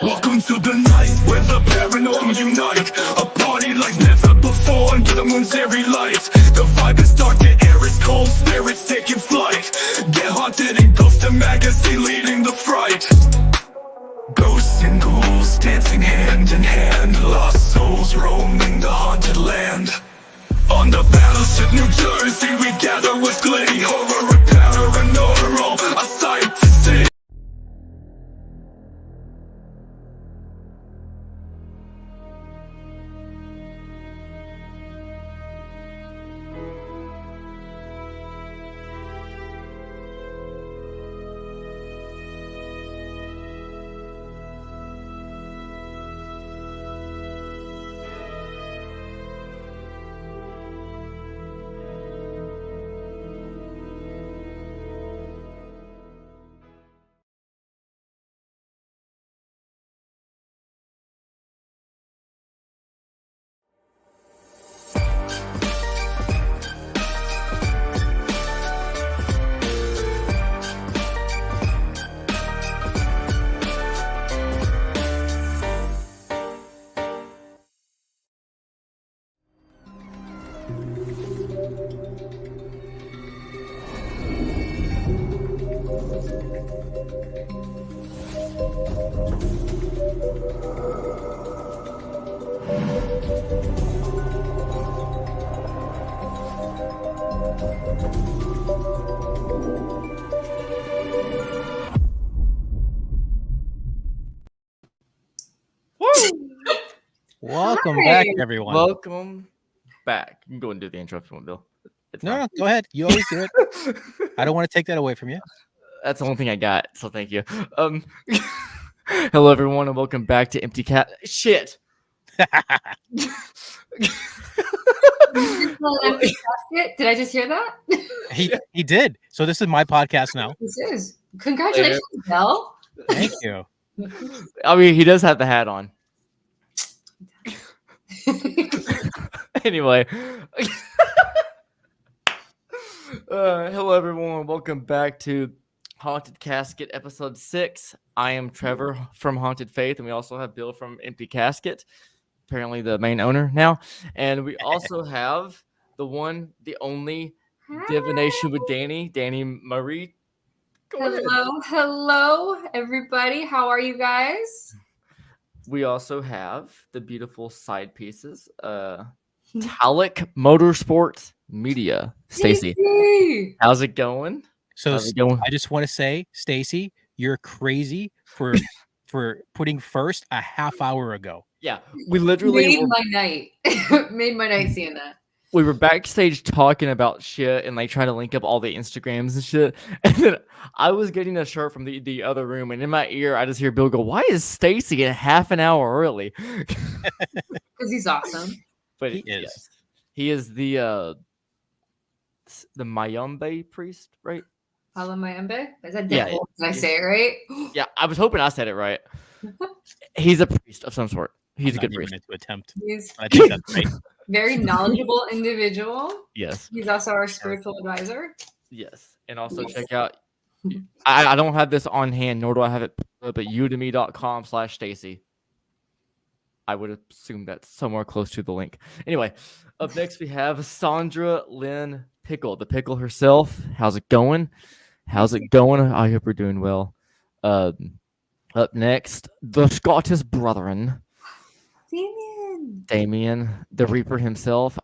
Welcome to the night where the paranormal unite. A party like never before under the moon's airy light. The vibe is dark, the air is cold, spirits taking flight. Get haunted and ghost and magazine leading the fright. Ghosts and ghouls dancing hand in hand. Lost souls roaming the haunted land. On the battleship New Jersey we gather with glee. Horror and paranormal, a sight to see. Welcome back, everyone. Welcome back. You can go and do the intro if you want, Bill. No, go ahead. You always do it. I don't want to take that away from you. That's the only thing I got, so thank you. Hello, everyone, and welcome back to Empty Cat. Shit. Did I just hear that? He did. So this is my podcast now. This is. Congratulations, Bill. Thank you. I mean, he does have the hat on. Anyway. Hello, everyone. Welcome back to Haunted Casket, episode 6. I am Trevor from Haunted Faith, and we also have Bill from Empty Casket, apparently the main owner now. And we also have the one, the only Divination with Dani Marie. Hello, everybody. How are you guys? We also have the beautiful side pieces, Talic Motorsports Media. Stacy, how's it going? So I just want to say, Stacy, you're crazy for putting first a half hour ago. Yeah, we literally made my night. Made my night seeing that. We were backstage talking about shit and like trying to link up all the Instagrams and shit. And then I was getting a shirt from the other room, and in my ear, I just hear Bill go, "Why is Stacy a half an hour early?" Because he's awesome. But he is. Yes, he is the Mayombe priest, right? Pala Mayombe? Is that Did I say it right? Yeah, I was hoping I said it right. He's a priest of some sort. He's a good priest. To attempt. I think that's right. Very knowledgeable individual. Yes. He's also our spiritual advisor. Yes. And also check out, I don't have this on hand, nor do I have it, but udemy.com/Stacy. I would assume that's somewhere close to the link. Anyway, up next we have Sandra Lynn Pickle, the pickle herself. How's it going? I hope you're doing well. Up next, the Scottish Brethren. Damien, the Reaper himself.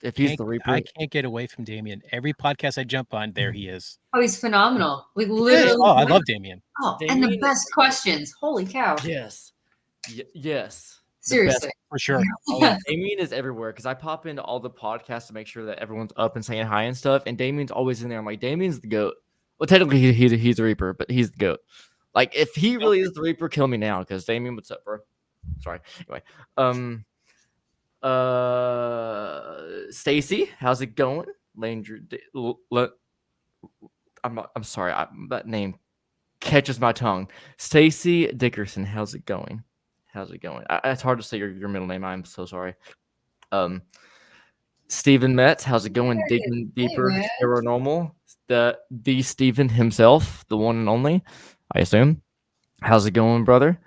If he's the Reaper, I can't get away from Damien. Every podcast I jump on, there he is. Oh, he's phenomenal. Like literally. Oh, I love Damien. Oh, Damien, and the best questions. Holy cow. Yes. Yes. Seriously. For sure. Yeah. Damien is everywhere because I pop into all the podcasts to make sure that everyone's up and saying hi and stuff. And Damien's always in there. I'm like, Damien's the GOAT. Well, technically he's a Reaper, but he's the GOAT. Like, if he really is the Reaper, kill me now. Because Damien, what's up, bro? Sorry. Anyway, Stacy, how's it going? I'm sorry. That name catches my tongue. Stacy Dickerson, how's it going? It's hard to say your middle name. I'm so sorry. Stephen Metz, how's it going? Digging deeper, paranormal. The Stephen himself, the one and only, I assume. How's it going, brother?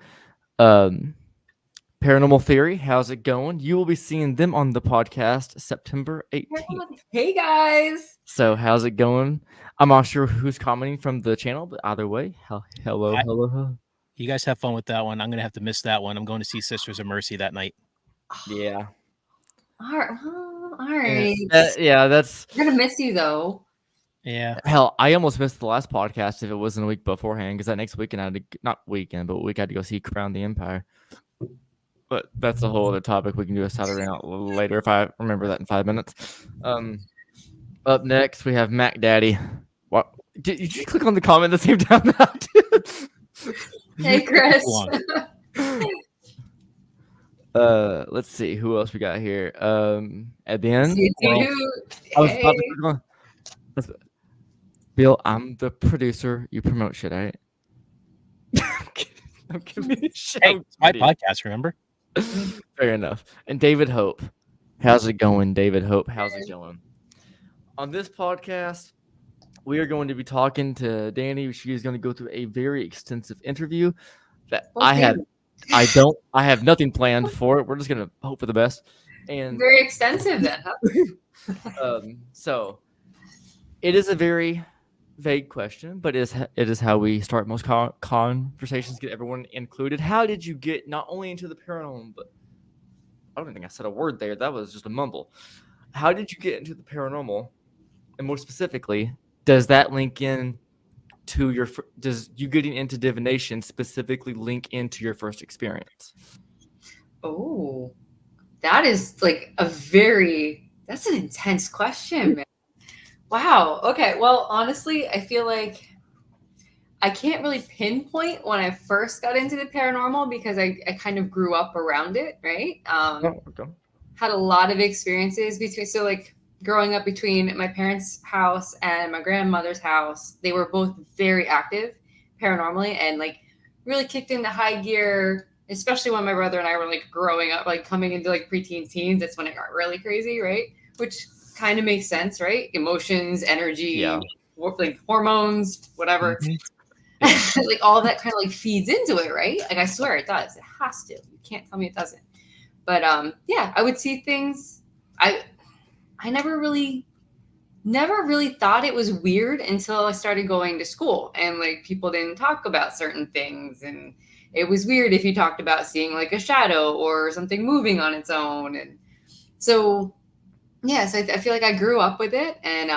Paranormal Theory, how's it going? You will be seeing them on the podcast September 18th. Hey guys. So how's it going? I'm not sure who's commenting from the channel, but either way, hello. You guys have fun with that one. I'm gonna have to miss that one. I'm going to see Sisters of Mercy that night. Yeah. All right. That's We're gonna miss you though. Yeah. hell. I almost missed the last podcast if it wasn't a week beforehand, because that next weekend I had to, not weekend, but we had to go see Crown the Empire. But that's a whole other topic. We can do a Saturday night later if I remember that in 5 minutes. Up next we have Mac Daddy. What did you click on the comment at the same time? Hey Chris. Let's see who else we got here. At the end, I was about to click on. Bill, I'm the producer. You promote shit, right? I'm giving shit. Hey, it's my podcast, remember? Fair enough. And David Hope. How's it going, David Hope? How's it going? On this podcast, we are going to be talking to Dani. She is going to go through a very extensive interview that I have nothing planned for it. We're just going to hope for the best. And very extensive then, huh? So it is a very vague question, but it is how we start most conversations, get everyone included. How did you get not only into the paranormal, but I don't think I said a word there. That was just a mumble. How did you get into the paranormal? And more specifically, does that link in to does you getting into divination specifically link into your first experience? Oh, that is like that's an intense question, man. Wow. Okay. Well, honestly, I feel like I can't really pinpoint when I first got into the paranormal because I kind of grew up around it, right? Okay. Had a lot of experiences growing up between my parents' house and my grandmother's house. They were both very active paranormally and like really kicked into high gear, especially when my brother and I were like growing up, like coming into like preteen teens. That's when it got really crazy, right? Which kind of makes sense, right? Emotions, energy, like hormones, whatever. Mm-hmm. Like all that kind of like feeds into it, right? Like I swear it does. It has to. You can't tell me it doesn't. But I would see things. I never really thought it was weird until I started going to school and like people didn't talk about certain things, and it was weird if you talked about seeing like a shadow or something moving on its own. And so yes, I feel like I grew up with it, and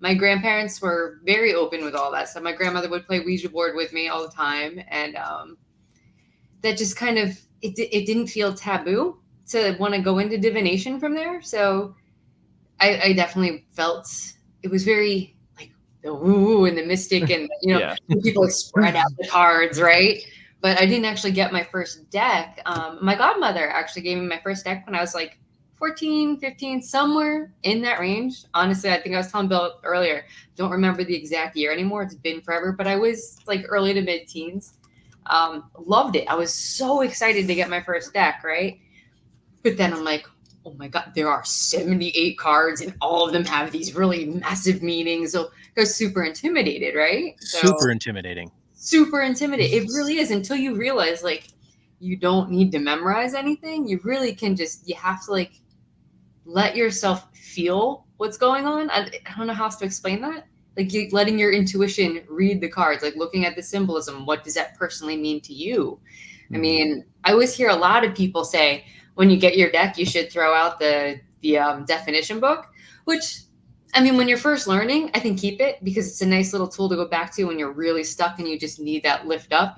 my grandparents were very open with all that stuff. My grandmother would play Ouija board with me all the time, and that just kind of it didn't feel taboo to want to go into divination from there. So I definitely felt it was very like the woo and the mystic, and people like spread out the cards, right? But I didn't actually get my first deck. My godmother actually gave me my first deck when I was like 14, 15, somewhere in that range. Honestly, I think I was telling Bill earlier, don't remember the exact year anymore. It's been forever, but I was like early to mid-teens. Loved it. I was so excited to get my first deck, right? But then I'm like, oh my God, there are 78 cards and all of them have these really massive meanings. So I was super intimidated, right? Super intimidating. Super intimidating. It really is, until you realize like you don't need to memorize anything. You really can you have to like let yourself feel what's going on. I don't know how else to explain that. Like letting your intuition read the cards, like looking at the symbolism. What does that personally mean to you? Mm-hmm. I mean, I always hear a lot of people say, when you get your deck, you should throw out the definition book, which, I mean, when you're first learning, I think keep it because it's a nice little tool to go back to when you're really stuck and you just need that lift up,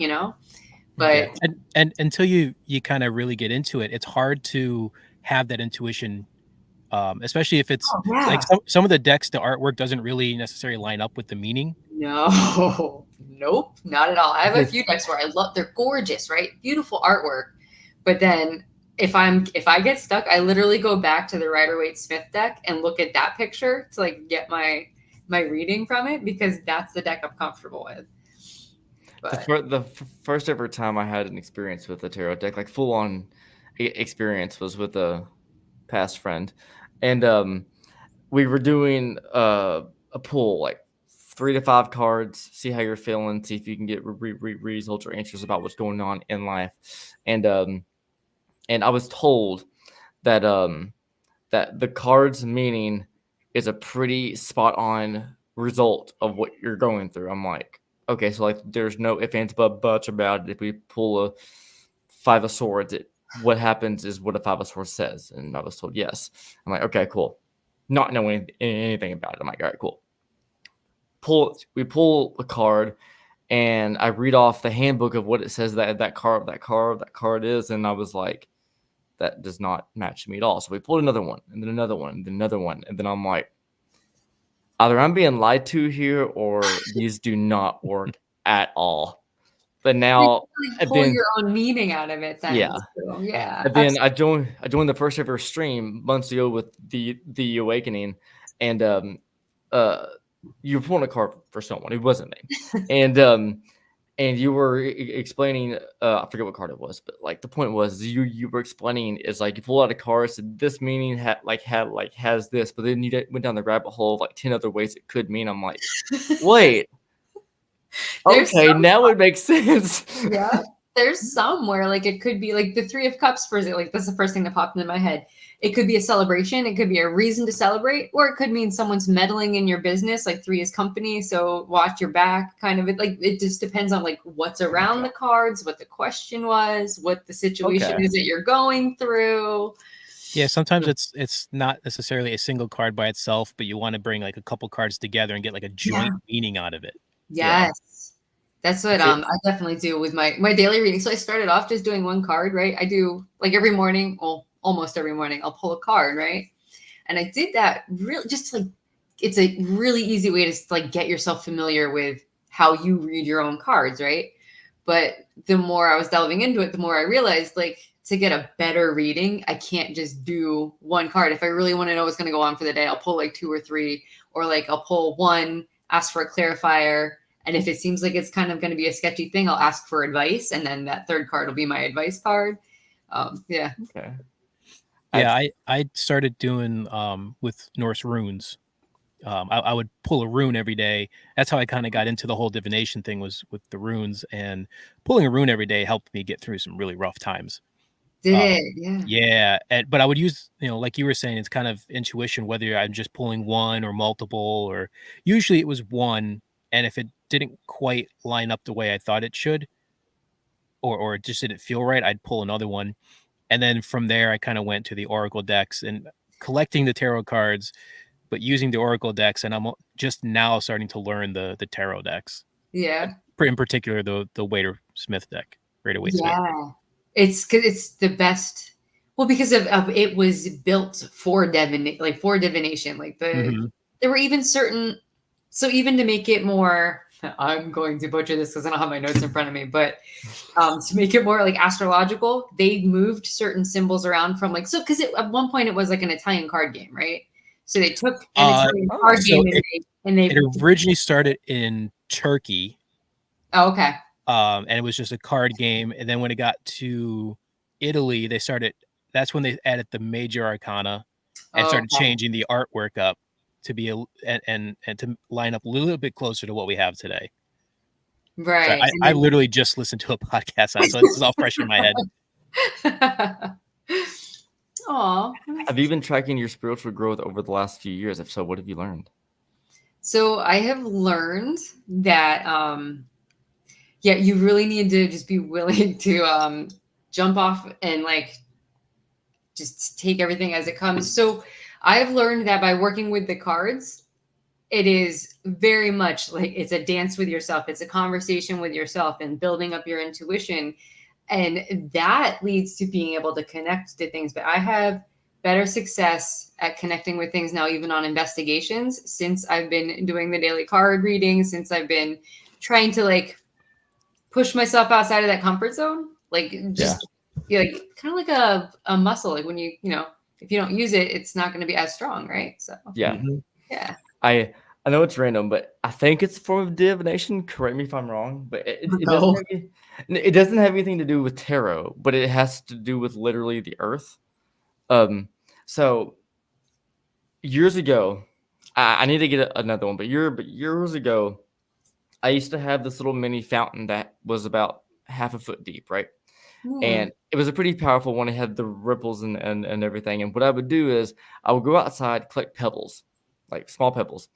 But and until you kind of really get into it, it's hard to have that intuition, especially if it's like some of the decks, the artwork doesn't really necessarily line up with the meaning. No, nope, not at all. I have a few decks where they're gorgeous, right? Beautiful artwork, but then if I get stuck, I literally go back to the Rider-Waite-Smith deck and look at that picture to like get my reading from it, because that's the deck I'm comfortable with. But the first ever time I had an experience with a tarot deck, like full on experience, was with a past friend, and we were doing a pull like 3 to 5 cards, see how you're feeling, see if you can get results or answers about what's going on in life. And I was told that that the card's meaning is a pretty spot on result of what you're going through. I'm like, okay, so like there's no ifs, ands, buts about it. If we pull a 5 of swords, what happens is what a 5 of swords says. And I was told yes. I'm like, okay, cool. Not knowing anything about it. I'm like, all right, cool. We pull a card, and I read off the handbook of what it says that card is, and I was like, that does not match me at all. So we pulled another one, and then another one, and then another one, and then I'm like, either I'm being lied to here, or these do not work at all. But now, you pull your own meaning out of it. Then, yeah, so, yeah. And then I joined the first ever stream months ago with the Awakening, and you were pulling a card for someone. It wasn't me, and you were explaining. I forget what card it was, but like the point was you were explaining is like you pull out a card, said this meaning has this, but then you went down the rabbit hole of like 10 other ways it could mean. I'm like, wait. Okay, now it makes sense. Yeah, there's somewhere like it could be like the 3 of Cups for it. Like that's the first thing that popped into my head. It could be a celebration. It could be a reason to celebrate, or it could mean someone's meddling in your business. Like 3 is company, so watch your back. Kind of it. Like it just depends on like what's around the cards, what the question was, what the situation is that you're going through. Yeah, sometimes it's not necessarily a single card by itself, but you want to bring like a couple cards together and get like a joint meaning out of it. Yes. That's what I definitely do with my daily reading. So I started off just doing one card, right? I do like every morning, well, almost every morning, I'll pull a card, right? And I did that really just like it's a really easy way to like get yourself familiar with how you read your own cards, right? But the more I was delving into it, the more I realized like to get a better reading, I can't just do one card. If I really want to know what's going to go on for the day, I'll pull like 2 or 3, or like I'll pull one, ask for a clarifier. And if it seems like it's kind of going to be a sketchy thing, I'll ask for advice. And then that third card will be my advice card. Yeah. Okay. Yeah, I started doing with Norse runes. I would pull a rune every day. That's how I kind of got into the whole divination thing, was with the runes, and pulling a rune every day helped me get through some really rough times. Did it? Yeah. Yeah. But I would use, like you were saying, it's kind of intuition, whether I'm just pulling one or multiple, or usually it was one. And if it didn't quite line up the way I thought it should, or it just didn't feel right, I'd pull another one. And then from there, I kind of went to the Oracle decks and collecting the tarot cards, but using the Oracle decks. And I'm just now starting to learn the tarot decks. Yeah. In particular, the Waiter Smith deck, Rider-Waite Smith. Yeah. It's the best. Well, because of it was built for divination. Like there were even certain. So even to make it more, I'm going to butcher this because I don't have my notes in front of me, but to make it more like astrological, they moved certain symbols around from like, so because at one point it was like an Italian card game, right? So they took an Italian card game and they it originally started in Turkey. Oh, okay. And it was just a card game. And then when it got to Italy, that's when they added the major arcana and started changing the artwork up to be and to line up a little bit closer to what we have today. Right. So I literally just listened to a podcast on it, so it's all fresh in my head. Aw. Have you been tracking your spiritual growth over the last few years? If so, what have you learned? So I have learned that you really need to just be willing to jump off and like just take everything as it comes. So I've learned that by working with the cards, it is very much like it's a dance with yourself. It's a conversation with yourself and building up your intuition. And that leads to being able to connect to things. But I have better success at connecting with things now, even on investigations, since I've been doing the daily card reading, since I've been trying to like push myself outside of that comfort zone. Like just like kind of like a muscle. Like when you if you don't use it, it's not going to be as strong, right? So yeah. I know it's random, but I think it's a form of divination. Correct me if I'm wrong, but it doesn't have anything to do with tarot, but it has to do with literally the earth. So years ago, I need to get another one, but years ago, I used to have this little mini fountain that was about half a foot deep, right? Yeah. And it was a pretty powerful one. It had the ripples and everything. And what I would do is I would go outside, collect pebbles, like small pebbles.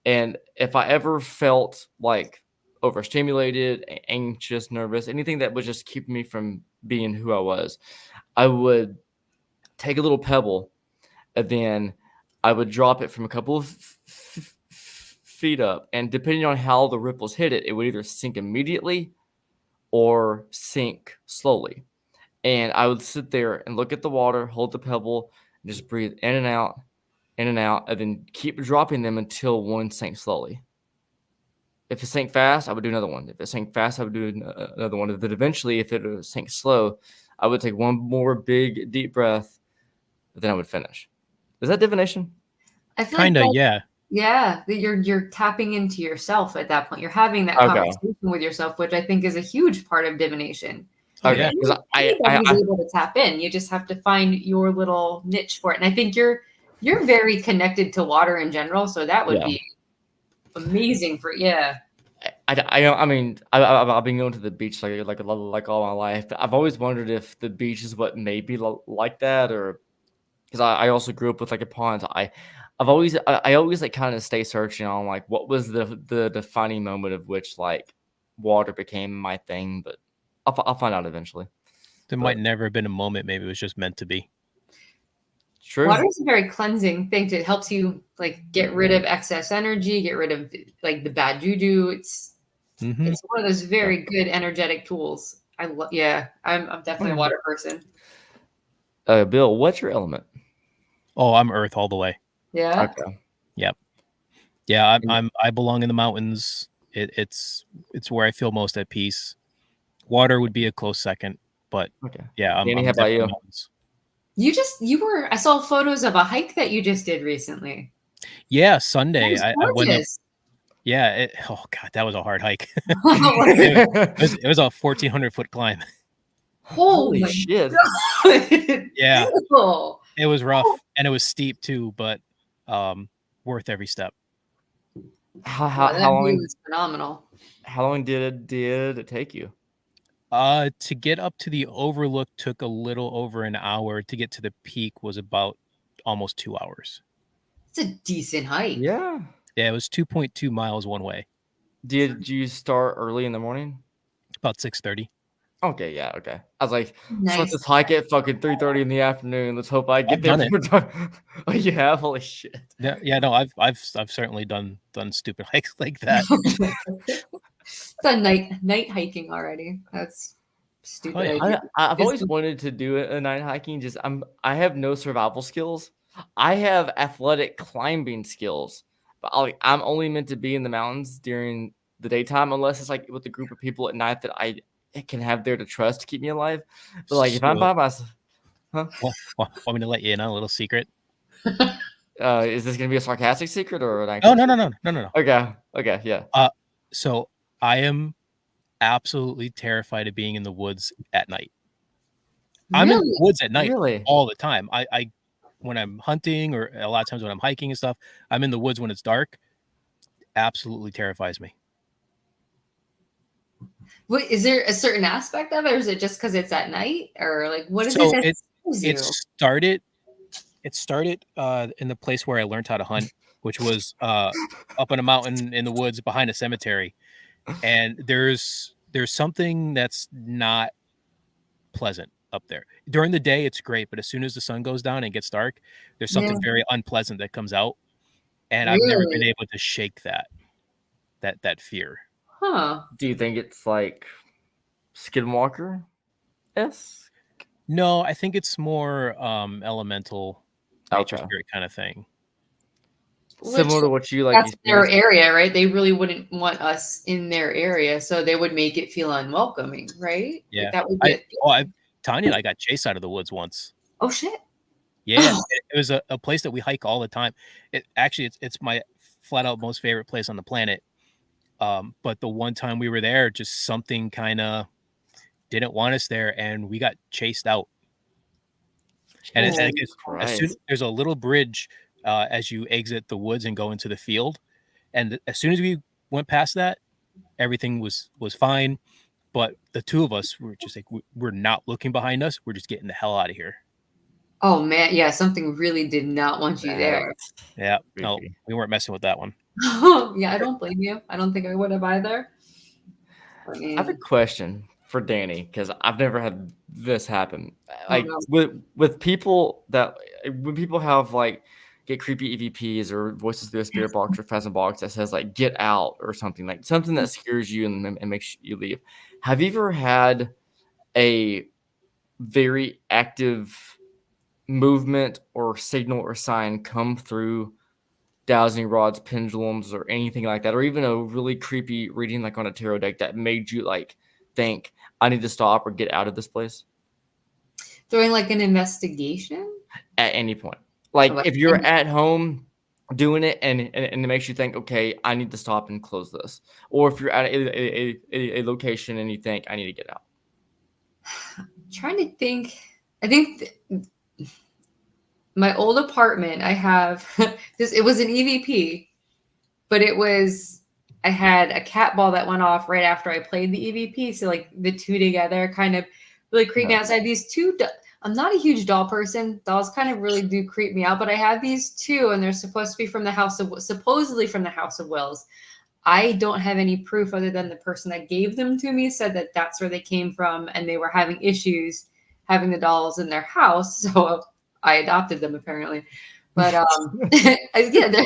And if I ever felt like overstimulated, anxious, nervous, anything that would just keep me from being who I was, I would take a little pebble and then I would drop it from a couple of feet up. And depending on how the ripples hit it, it would either sink immediately or sink slowly. And I would sit there and look at the water, hold the pebble, and just breathe in and out, and then keep dropping them until one sank slowly. If it sank fast, I would do another one. If it sank fast, I would do another one. Then eventually, if it sank slow, I would take one more big, deep breath, then I would finish. Is that divination? I feel Kinda, like yeah. yeah, that you're tapping into yourself at that point. You're having that Okay. conversation with yourself, which I think is a huge part of divination. Oh, Okay, yeah. because Anybody's able to tap in. You just have to find your little niche for it. And I think you're very connected to water in general, so that would Yeah. be amazing for yeah. I mean, I've been going to the beach like all my life. But I've always wondered if the beach is what made me like that, or because I also grew up with like a pond. I always like kind of stay searching on like what was the defining moment of which like water became my thing, but I'll find out eventually. There But- might never have been a moment. Maybe it was just meant to be. True. Water is a very cleansing thing. It helps you like get rid of excess energy, get rid of like the bad juju. It's Mhm. it's one of those very good energetic tools. I'm definitely a water person. Bill, what's your element? Oh, I'm Earth all the way. Yeah. Okay. Yeah, And- I belong in the mountains. It's where I feel most at peace. Water would be a close second, but Okay. yeah, I'm Danny, how about definitely you? mountains. I saw photos of a hike that you just did recently. Yeah, Sunday That I was went up. gorgeous. Yeah, oh god, that was a hard hike. Holy It was a 1,400-foot climb. Holy my shit! God. Yeah. Beautiful. It was rough and it was steep too, but worth every step. How Yeah, that how view long was phenomenal. did it take you? To get up to the overlook took a little over an hour. To get to the peak was about almost 2 hours. It's a decent hike. Yeah. Yeah, it was 2.2 miles one way, Did you start early in the morning? about 6:30. Okay, yeah, okay. I was like, start Nice. this hike at fucking 3:30 in the afternoon. Let's hope I get I've there done it. for time. Oh, you have? Holy shit. Yeah, no, I've certainly done stupid hikes like that. Done night hiking already. That's stupid. Oh, yeah. idea. I've always It's- wanted to do a night hiking. I have no survival skills. I have athletic climbing skills, but I'm only meant to be in the mountains during the daytime, unless it's like with a group of people at night that I can have there to trust to keep me alive. But like if I'm So, by myself, want me to let you in on a little secret? is this gonna be a sarcastic secret or an Oh, actual? no. Okay, yeah. So I am absolutely terrified of being in the woods at night. I'm in Really? the woods at night Really? all the time. I when I'm hunting or a lot of times when I'm hiking and stuff, I'm in the woods when it's dark. Absolutely terrifies me. Wait, is there a certain aspect of it, or is it just because it's at night, or like what is So it that scares you? It started in the place where I learned how to hunt, which was up on a mountain in the woods behind a cemetery. And there's something that's not pleasant up there. During the day it's great, but as soon as the sun goes down and it gets dark, there's something Yeah. very unpleasant that comes out. And I've never been Really? able to shake that fear. Huh. Do you think it's like Skinwalker? Yes. No, I think it's more elemental nature Okay. spirit kind of thing. Similar to what you like That's their experienced. area, right? They really wouldn't want us in their area, so they would make it feel unwelcoming, right? Yeah. Like that would be Tanya and I got chased out of the woods once. oh shit. Yeah, it was a place that we hike all the time. It's my flat out most favorite place on the planet. But the one time we were there, just something kind of didn't want us there, and we got chased out. And Oh, as soon Christ. there's a little bridge as you exit the woods and go into the field. And as soon as we went past that, everything was fine. But the two of us were just like, we're not looking behind us. We're just getting the hell out of here. Oh man, yeah, something really did not want you there. Yeah, no, Creepy. we weren't messing with that one. Yeah, I don't blame you. I don't think I would have either. I I have a mean, question for Danny because I've never had this happen. oh Like no. with people that when people have like get creepy EVPs or voices through a spirit box or phantom box that says like "get out" or something like something that scares you and makes you leave. Have you ever had a very active movement or signal or sign come through dowsing rods, pendulums, or anything like that, or even a really creepy reading like on a tarot deck that made you like think, I need to stop or get out of this place During like an investigation? at any point? Like Like, if you're at home doing it and it makes you think, okay, I need to stop and close this. Or if you're at a location and you think, I need to get out. trying to think. I think my old apartment, I have this, it was an EVP, but I had a cat ball that went off right after I played the EVP. So like the two together kind of really creeped me out. So I had these two. I'm not a huge doll person. Dolls kind of really do creep me out, but I have these two, and they're supposed to be from supposedly from the House of Wills. I don't have any proof other than the person that gave them to me said that that's where they came from, and they were having issues having the dolls in their house. So I adopted them apparently. But yeah,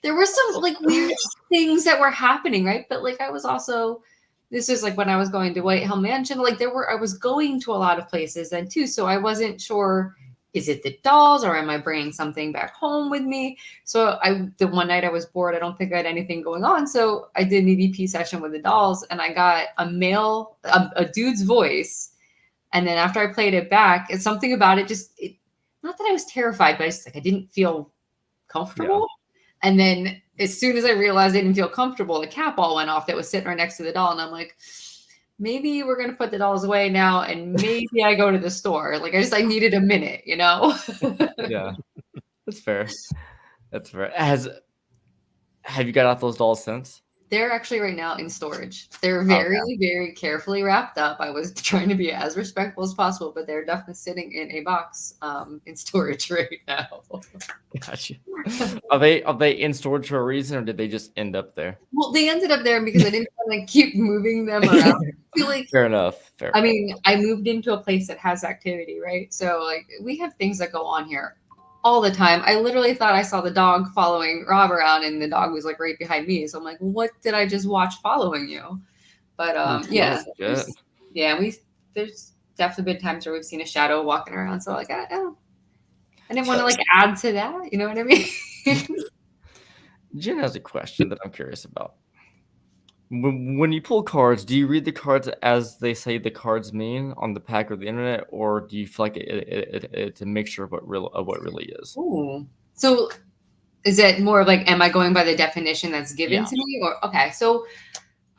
there were some like weird things that were happening, right? But like I was also, this is like when I was going to White Hill Mansion, like I was going to a lot of places then too, so I wasn't sure, is it the dolls or am I bringing something back home with me? So the one night I was bored, I don't think I had anything going on, so I did an EVP session with the dolls, and I got a dude's voice, and then after I played it back, it's something about it just not that I was terrified, but I just like I didn't feel comfortable. Yeah. And then as soon as I realized I didn't feel comfortable, the cat ball went off that was sitting right next to the doll. And I'm like, maybe we're going to put the dolls away now. And maybe I go to the store. Like I needed a minute, you know? Yeah, that's fair. That's fair. Have you got out those dolls since? They're actually right now in storage. They're very, very carefully wrapped up. I was trying to be as respectful as possible, but they're definitely sitting in a box in storage right now. Gotcha. Are they in storage for a reason, or did they just end up there? Well, they ended up there because I didn't want to keep moving them around. I feel like, fair enough. I mean, I moved into a place that has activity, right? So like we have things that go on here all the time. I literally thought I saw the dog following Rob around, and the dog was like right behind me. So I'm like, what did I just watch following you? But yeah, there's definitely been times where we've seen a shadow walking around. So like, I didn't want to like add to that. You know what I mean? Jen has a question that I'm curious about. When you pull cards, do you read the cards as they say the cards mean on the pack or the internet, or do you feel like it's a mixture of what really is? Ooh. So is it more like, am I going by the definition that's given to me? Or okay, so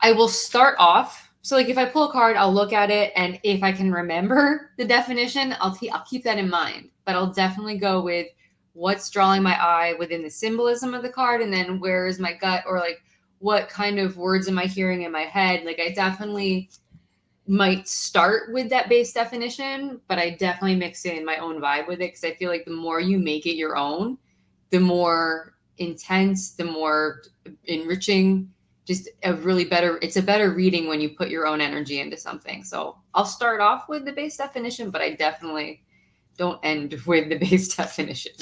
I will start off. So like if I pull a card, I'll look at it, and if I can remember the definition, I'll keep that in mind. But I'll definitely go with what's drawing my eye within the symbolism of the card, and then where is my gut, or like what kind of words am I hearing in my head? Like I definitely might start with that base definition, but I definitely mix in my own vibe with it, because I feel like the more you make it your own, the more intense, the more enriching, just it's a better reading when you put your own energy into something. So I'll start off with the base definition, but I definitely don't end with the base definition.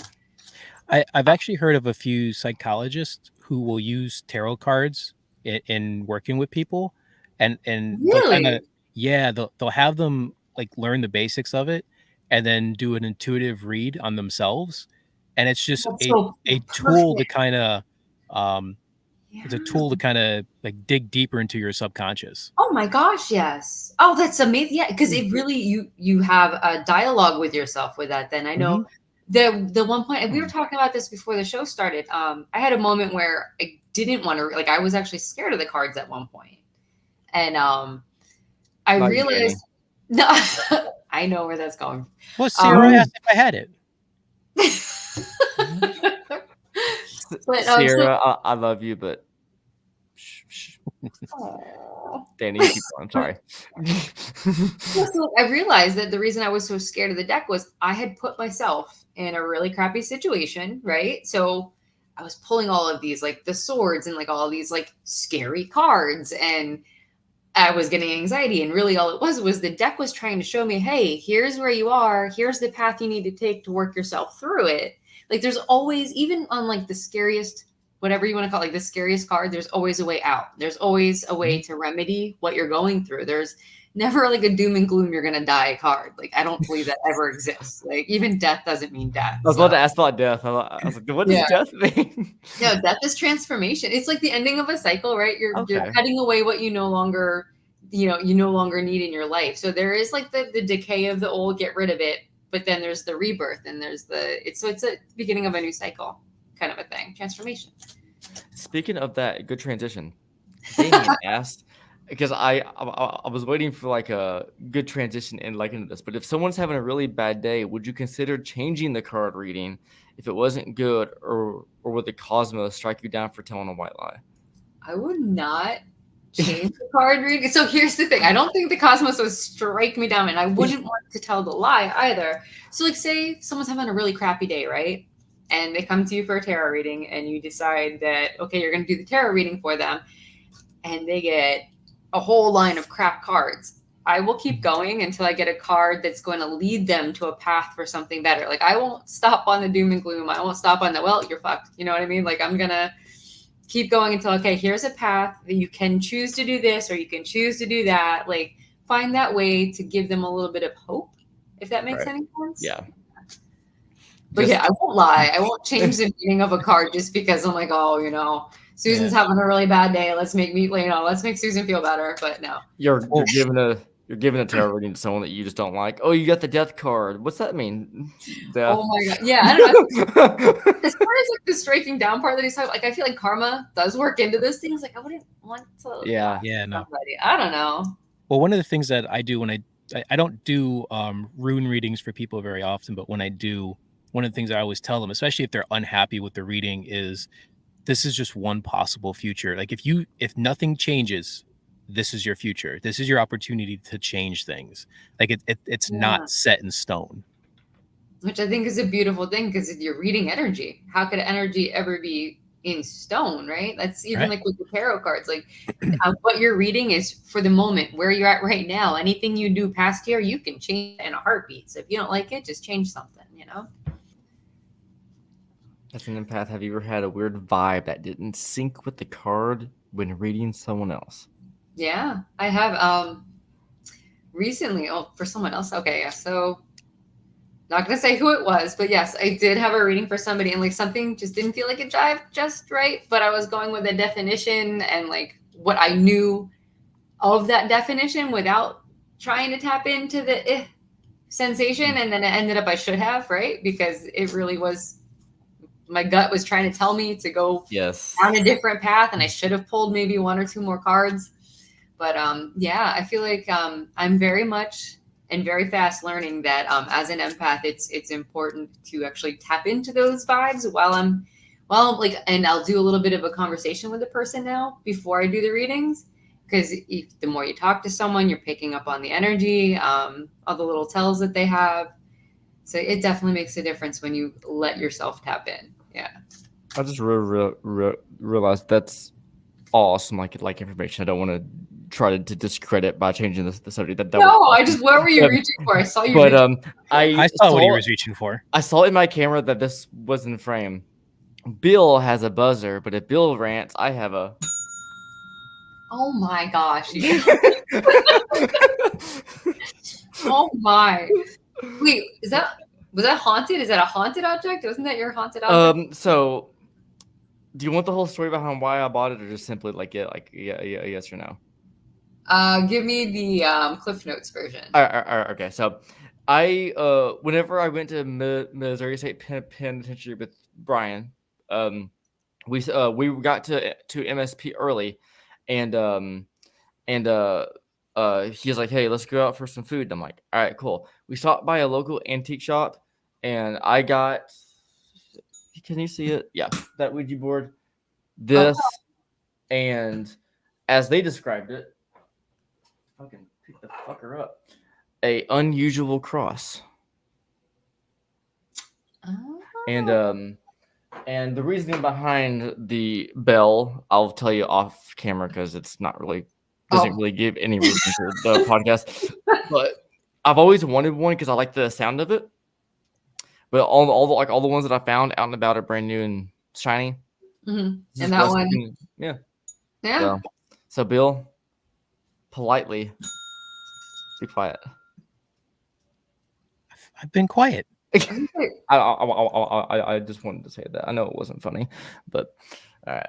I've actually heard of a few psychologists who will use tarot cards in working with people, and Really? they'll have them like learn the basics of it, and then do an intuitive read on themselves, and it's just That's so a tool to perfect. kind of it's a Yeah. tool to kind of like dig deeper into your subconscious. Oh my gosh, yes. Oh, that's amazing. Yeah, because it really you have a dialogue with yourself with that. Then I know the one point, and we were talking about this before the show started. I had a moment where I didn't want to, like I was actually scared of the cards at one point. And I Not realized no, I know where that's going. Well, Sarah asked if I had it. But Sierra, I love you, but shh. Aw. Danny, you keep going. I'm sorry. So I realized that the reason I was so scared of the deck was I had put myself in a really crappy situation, right? So I was pulling all of these, like the swords and like all these like scary cards, and I was getting anxiety. And really, all it was the deck was trying to show me, hey, here's where you are. Here's the path you need to take to work yourself through it. Like, there's always, even on like the scariest, whatever you want to call it, like the scariest card, there's always a way out. There's always a way to remedy what you're going through. There's never like a doom and gloom, you're going to die card. Like, I don't believe that ever exists. Like, even death doesn't mean death. I was about to ask about death. I was like, what does Yeah. death mean? No, death is transformation. It's like the ending of a cycle, right? You're Okay. cutting away what you no longer, you no longer need in your life. So there is like the decay of the old, get rid of it, but then there's the rebirth, and there's it's a beginning of a new cycle kind of a thing, transformation. Speaking of that, good transition. Damien asked, because I was waiting for like a good transition and like into this, but if someone's having a really bad day, would you consider changing the card reading if it wasn't good, or would the Cosmos strike you down for telling a white lie? I would not change the card reading. So here's the thing. I don't think the Cosmos would strike me down, and I wouldn't want to tell the lie either. So like, say someone's having a really crappy day, right? And they come to you for a tarot reading, and you decide that, okay, you're going to do the tarot reading for them, and they get a whole line of crap cards. I will keep going until I get a card that's going to lead them to a path for something better. Like, I won't stop on the doom and gloom. I won't stop on the, well, you're fucked. You know what I mean? Like, I'm going to keep going until, okay, here's a path that you can choose to do this, or you can choose to do that. Like, find that way to give them a little bit of hope, if that makes any sense. Yeah. But yeah, I won't lie. I won't change the meaning of a card just because I'm like, oh, Susan's having a really bad day. Let's make Susan feel better. But no. You're giving a tarot reading to someone that you just don't like. Oh, you got the death card. What's that mean? Death. Oh my god. Yeah, I don't know. As far as like the striking down part that he's talking, like, I feel like karma does work into those things. Like, I wouldn't want to. Yeah. No. Somebody. I don't know. Well, one of the things that I do when I don't do rune readings for people very often, but when I do, one of the things I always tell them, especially if they're unhappy with the reading, is this is just one possible future. Like, if nothing changes, this is your future. This is your opportunity to change things. Like, it's not set in stone. Which I think is a beautiful thing, because you're reading energy. How could energy ever be in stone, right? That's even like with the tarot cards. Like, what you're reading is for the moment, where you're at right now. Anything you do past here, you can change in a heartbeat. So if you don't like it, just change something, As an empath, have you ever had a weird vibe that didn't sync with the card when reading someone else? Yeah, I have recently. Oh, for someone else. Okay, yeah. So not gonna say who it was, but yes, I did have a reading for somebody, and like something just didn't feel like it jived just right. But I was going with a definition and like what I knew of that definition without trying to tap into the sensation, and then it ended up I should have, right? Because it really was, my gut was trying to tell me to go down a different path, and I should have pulled maybe one or two more cards. But yeah, I feel like I'm very much and very fast learning that as an empath, it's important to actually tap into those vibes while I'm like, and I'll do a little bit of a conversation with the person now before I do the readings, because the more you talk to someone, you're picking up on the energy, all the little tells that they have. So it definitely makes a difference when you let yourself tap in. Yeah. I just realized that's awesome. Like information. I don't want to try to discredit by changing the subject. What were you reaching for? I saw you. But I saw what he was reaching for. I saw in my camera that this was in frame. Bill has a buzzer, but if Bill rants, I have a. Oh my gosh. Oh my. Wait, was that haunted? Is that a haunted object? Wasn't that your haunted object? So do you want the whole story behind why I bought it, or just simply yes or no? Give me the Cliff Notes version. All right, okay. So I whenever I went to Missouri State Penitentiary with Brian, we got to MSP early, and he's like, hey, let's go out for some food. And I'm like, all right, cool. We stopped by a local antique shop, and I got Can you see it? Yeah, that Ouija board. This and as they described it, fucking pick the fucker up. A unusual cross. Oh. And the reasoning behind the bell, I'll tell you off camera because it's not really doesn't really give any reason to the podcast. But I've always wanted one because I like the sound of it. But all the ones that I found out and about are brand new and shiny. And Just that less one, than- yeah. yeah. So Bill, politely, be quiet. I've been quiet. I just wanted to say that. I know it wasn't funny, but all right.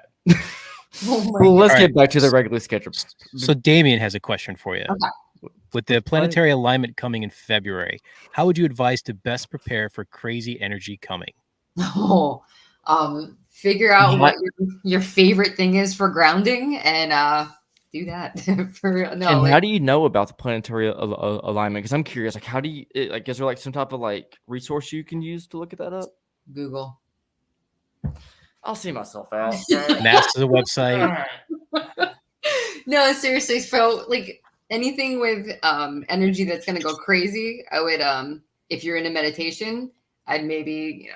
Oh my Well, let's All get right. back to the regular schedule. So Damien has a question for you. Okay. With the planetary alignment coming in February, how would you advise to best prepare for crazy energy coming? Figure out what your favorite thing is for grounding and do that. And how do you know about the planetary alignment? Because I'm curious, like, how do you, like, is there like some type of like resource you can use to look at that up? Google. I'll see myself out. NASA's website. No, seriously. So, like anything with energy that's gonna go crazy, I would if you're into meditation, I'd maybe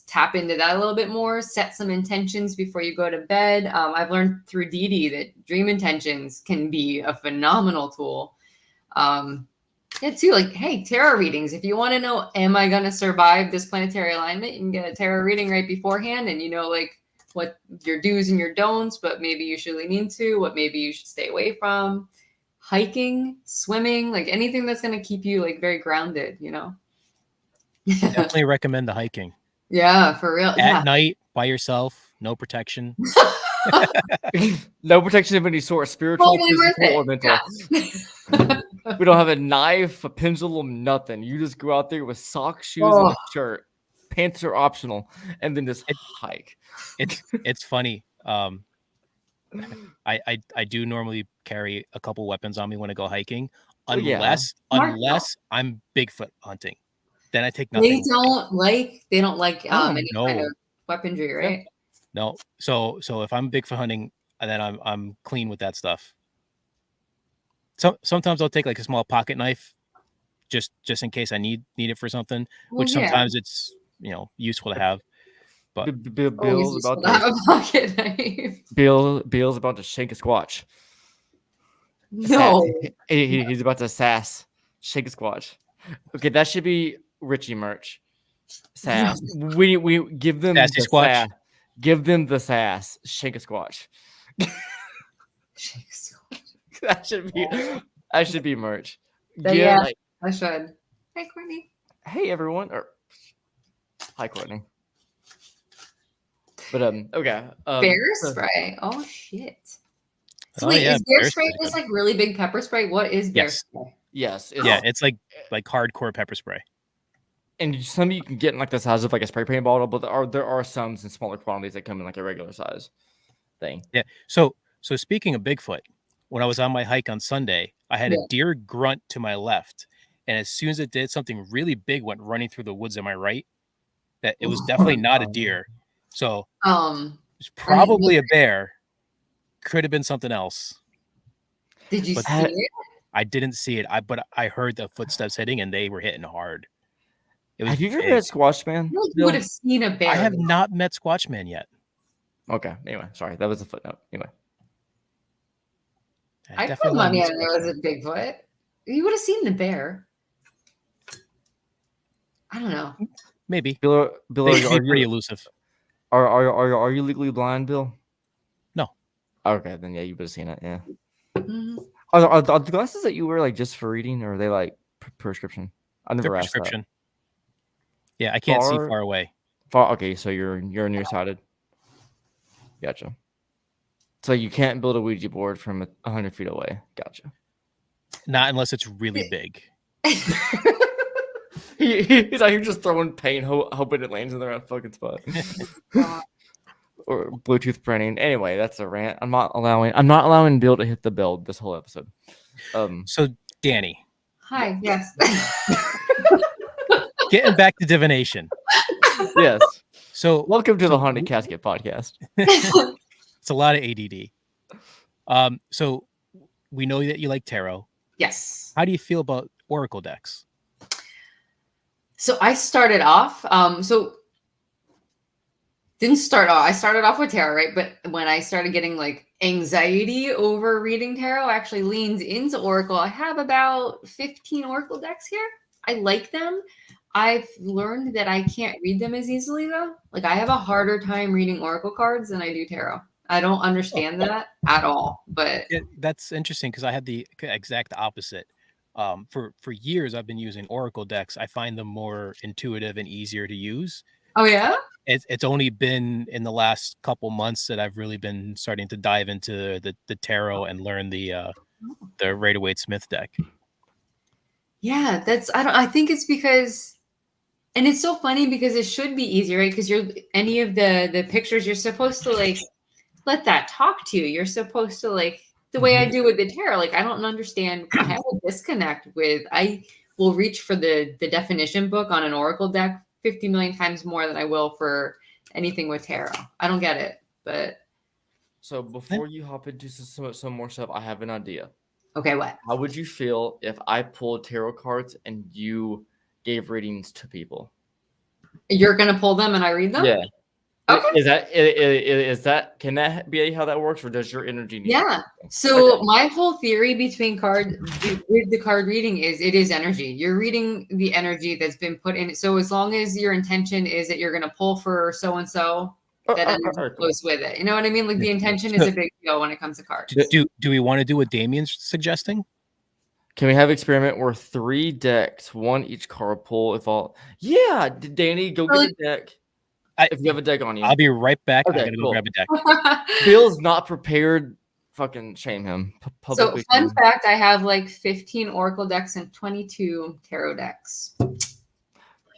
tap into that a little bit more. Set some intentions before you go to bed. I've learned through Didi that dream intentions can be a phenomenal tool. Yeah, too. Like, hey, tarot readings. If you want to know, am I gonna survive this planetary alignment? You can get a tarot reading right beforehand, and like what your do's and your don'ts, but maybe you should lean into, what maybe you should stay away from. Hiking, swimming, like anything that's gonna keep you like very grounded. Definitely recommend the hiking. Yeah, for real. At night, by yourself, no protection. No protection of any sort, spiritual, Totally worth physical, or it. mental. We don't have a knife, a pendulum, nothing. You just go out there with socks, shoes, and a shirt. Pants are optional, and then just hike. It's funny. I do normally carry a couple weapons on me when I go hiking, unless I'm Bigfoot hunting. Then I take nothing. They don't like any No. kind of weaponry, right? No. So if I'm Bigfoot hunting, then I'm clean with that stuff. So sometimes I'll take like a small pocket knife, just in case I need it for something. Which sometimes it's useful to have. But Bill's about to have a pocket knife. Bill's about to shake a squatch. No, he's about to shake a squatch. Okay, that should be Richie merch. Sass. We give them Sassy the squatch. Sass. Give them the sass. Shake a squatch. shake a squatch. That should be merch. I should. Hey, Courtney. Hey everyone. Hi Courtney. But okay. Bear spray. Oh shit. So wait, is bear spray just like really big pepper spray? What is bear spray? Yes. It's like hardcore pepper spray. And some you can get in like the size of like a spray paint bottle, but there are some in smaller quantities that come in like a regular size thing. Yeah. So speaking of Bigfoot, when I was on my hike on Sunday, I had a deer grunt to my left, and as soon as it did, something really big went running through the woods on my right. That it was definitely not a deer. So it's probably a bear. Could have been something else. Did you see it? I didn't see it. But I heard the footsteps hitting, and they were hitting hard. Have you ever met Squatch Man? You would have seen a bear. I have not met Squatch Man yet. Okay. Anyway, sorry. That was a footnote. Anyway. I put money on it was a Bigfoot. You would have seen the bear. I don't know. Maybe. Bill, are you pretty elusive. Are you legally blind, Bill? No. Okay, then yeah, you would have seen it. Yeah. Mm-hmm. Are the glasses that you wear like just for reading, or are they like prescription? I never asked that. Yeah, I can't see far away. Okay, so you're nearsighted. Gotcha. So you can't build a Ouija board from 100 feet away. Gotcha. Not unless it's really big. He's out here just throwing paint, hoping it lands in the right fucking spot. Or Bluetooth printing. Anyway, that's a rant. I'm not allowing Bill to hit the build this whole episode. So Dani. Hi. Yes. Getting back to divination. Yes. So Welcome to the so Haunted Casket podcast. it's a lot of ADD. So we know that you like tarot. Yes. How do you feel about oracle decks? So I started off. Didn't start off. I started off with tarot, right? But when I started getting like anxiety over reading tarot, I actually leaned into oracle. I have about 15 oracle decks here. I like them. I've learned that I can't read them as easily though. Like I have a harder time reading oracle cards than I do tarot. I don't understand that at all. But Yeah, that's interesting because I had the exact opposite. For years, I've been using oracle decks. I find them more intuitive and easier to use. oh yeah. It's only been in the last couple months that I've really been starting to dive into the tarot and learn the Rider-Waite-Smith deck. Yeah, I think it's because, and it's so funny because it should be easier, right? Because you're any of the pictures, you're supposed to like let that talk to you. You're supposed to like the way I do with the tarot. Like I don't understand. I have a disconnect with. I will reach for the definition book on an oracle deck 50 million times more than I will for anything with tarot. I don't get it, but So before you hop into some more stuff, I have an idea. okay, what? How would you feel if I pulled tarot cards and you gave readings to people? You're gonna pull them and I read them? Yeah. Okay. Is that can that be how that works, or does your energy need? Yeah. So my whole theory between with the card reading is it is energy. You're reading the energy that's been put in it. So as long as your intention is that you're going to pull for so and so, that energy goes with it. You know what I mean? Like the intention is a big deal when it comes to cards. Do we want to do what Damien's suggesting? Can we have experiment where 3 decks, 1 each card pull? If all, yeah, Danny, go get a deck. If you have a deck on you, I'll be right back. Okay, I gotta go grab a deck. Bill's not prepared. Fucking shame him. So fun fact, I have like 15 oracle decks and 22 tarot decks.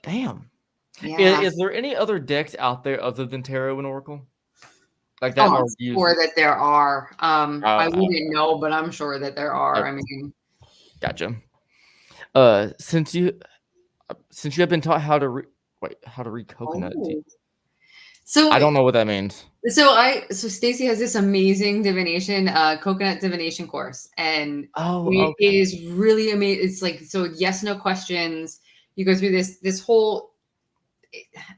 Damn. Yeah. Is there any other decks out there other than tarot and oracle? Like that I'm sure that there are. I wouldn't know, but I'm sure that there are. I mean, gotcha. Since you have been taught how to read coconut. So I don't know what that means. So Stacy has this amazing divination, coconut divination course, and it is really amazing. It's like yes, no questions. You go through this whole.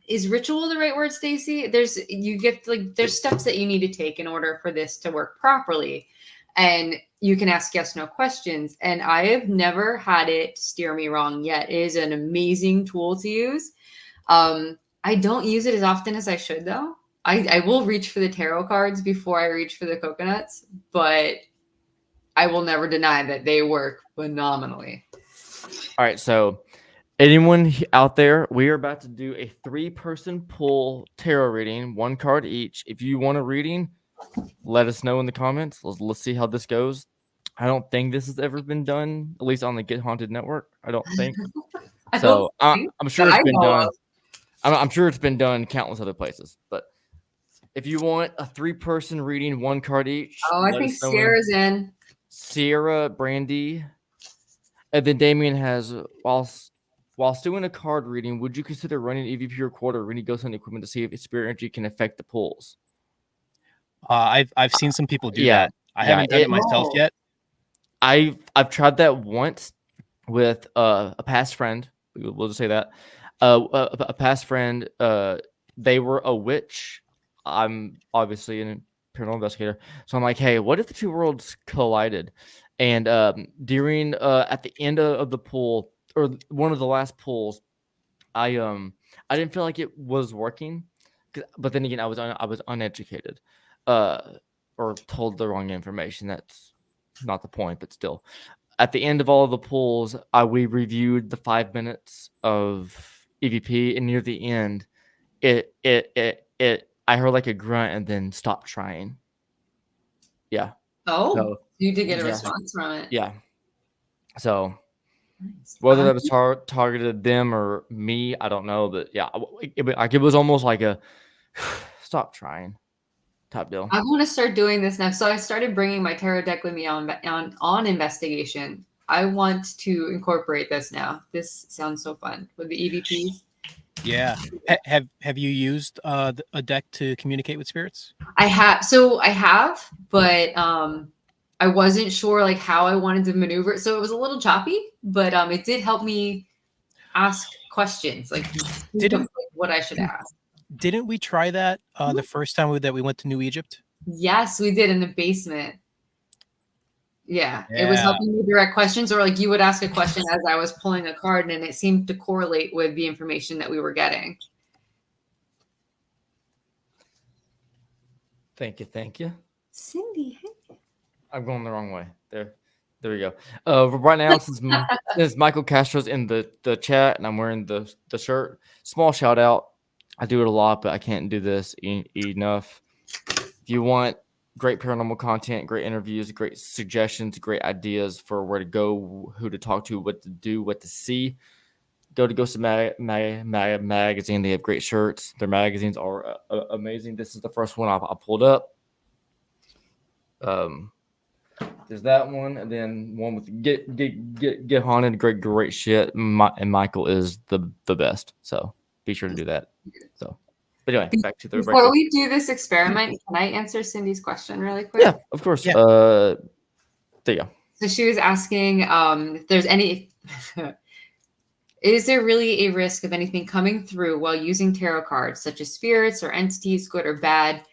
Is ritual the right word, Stacy? There's steps that you need to take in order for this to work properly, and you can ask yes, no questions. And I have never had it steer me wrong yet. It is an amazing tool to use. I don't use it as often as I should, though. I will reach for the tarot cards before I reach for the coconuts, but I will never deny that they work phenomenally. All right, so anyone out there, we are about to do a 3-person pull tarot reading, 1 card each. If you want a reading, let us know in the comments. Let's see how this goes. I don't think this has ever been done, at least on the Get Haunted Network. I don't think. I'm sure it's been done. I'm sure it's been done countless other places, but if you want a 3-person reading, 1 card each. Oh, I think Sierra's in. Sierra, Brandy, and then Damien has whilst doing a card reading, would you consider running EVP recorder or any ghost hunting equipment to see if spirit energy can affect the pulls? I've seen some people do that. I haven't done it myself yet. I've tried that once with a past friend. We'll just say that. A past friend, they were a witch. I'm obviously a paranormal investigator, so I'm like, hey, what if the 2 worlds collided? And during at the end of the pool, or one of the last pulls, I didn't feel like it was working, but then again, I was uneducated, or told the wrong information. That's not the point, but still, at the end of all of the pulls, we reviewed the 5 minutes of EVP, and near the end, I heard like a grunt and then stopped trying. Yeah. Oh, so, you did get a response from it. Yeah. So whether that was targeted them or me, I don't know, but yeah, it was almost like a stop trying type deal. I want to start doing this now. So I started bringing my tarot deck with me on investigation. I want to incorporate this now. This sounds so fun with the EVPs. Yeah. Have you used a deck to communicate with spirits? I have, but I wasn't sure like how I wanted to maneuver it. So it was a little choppy, but it did help me ask questions, like think of Didn't like, what I should ask. didn't we try that the first time that we went to New Egypt? Yes, we did in the basement. Yeah, it was Yeah. helping me direct questions, or like you would ask a question as I was pulling a card, and it seemed to correlate with the information that we were getting. Thank you. Cindy, hey. I'm going the wrong way. There we go. Right now, since Michael Castro's in the chat and I'm wearing the shirt, small shout out. I do it a lot, but I can't do this enough. If you want great paranormal content, great interviews, great suggestions, great ideas for where to go, who to talk to, what to do, what to see, go to Ghost Magazine. They have great shirts. Their magazines are amazing. This is the first one I pulled up. There's that one, and then one with get haunted. Great shit. And Michael is the best. So be sure to do that. So, but anyway, back to the Before we do this experiment, can I answer Cindy's question really quick? Yeah, of course. Yeah. There you go. So she was asking if there's any. Is there really a risk of anything coming through while using tarot cards, such as spirits or entities, good or bad?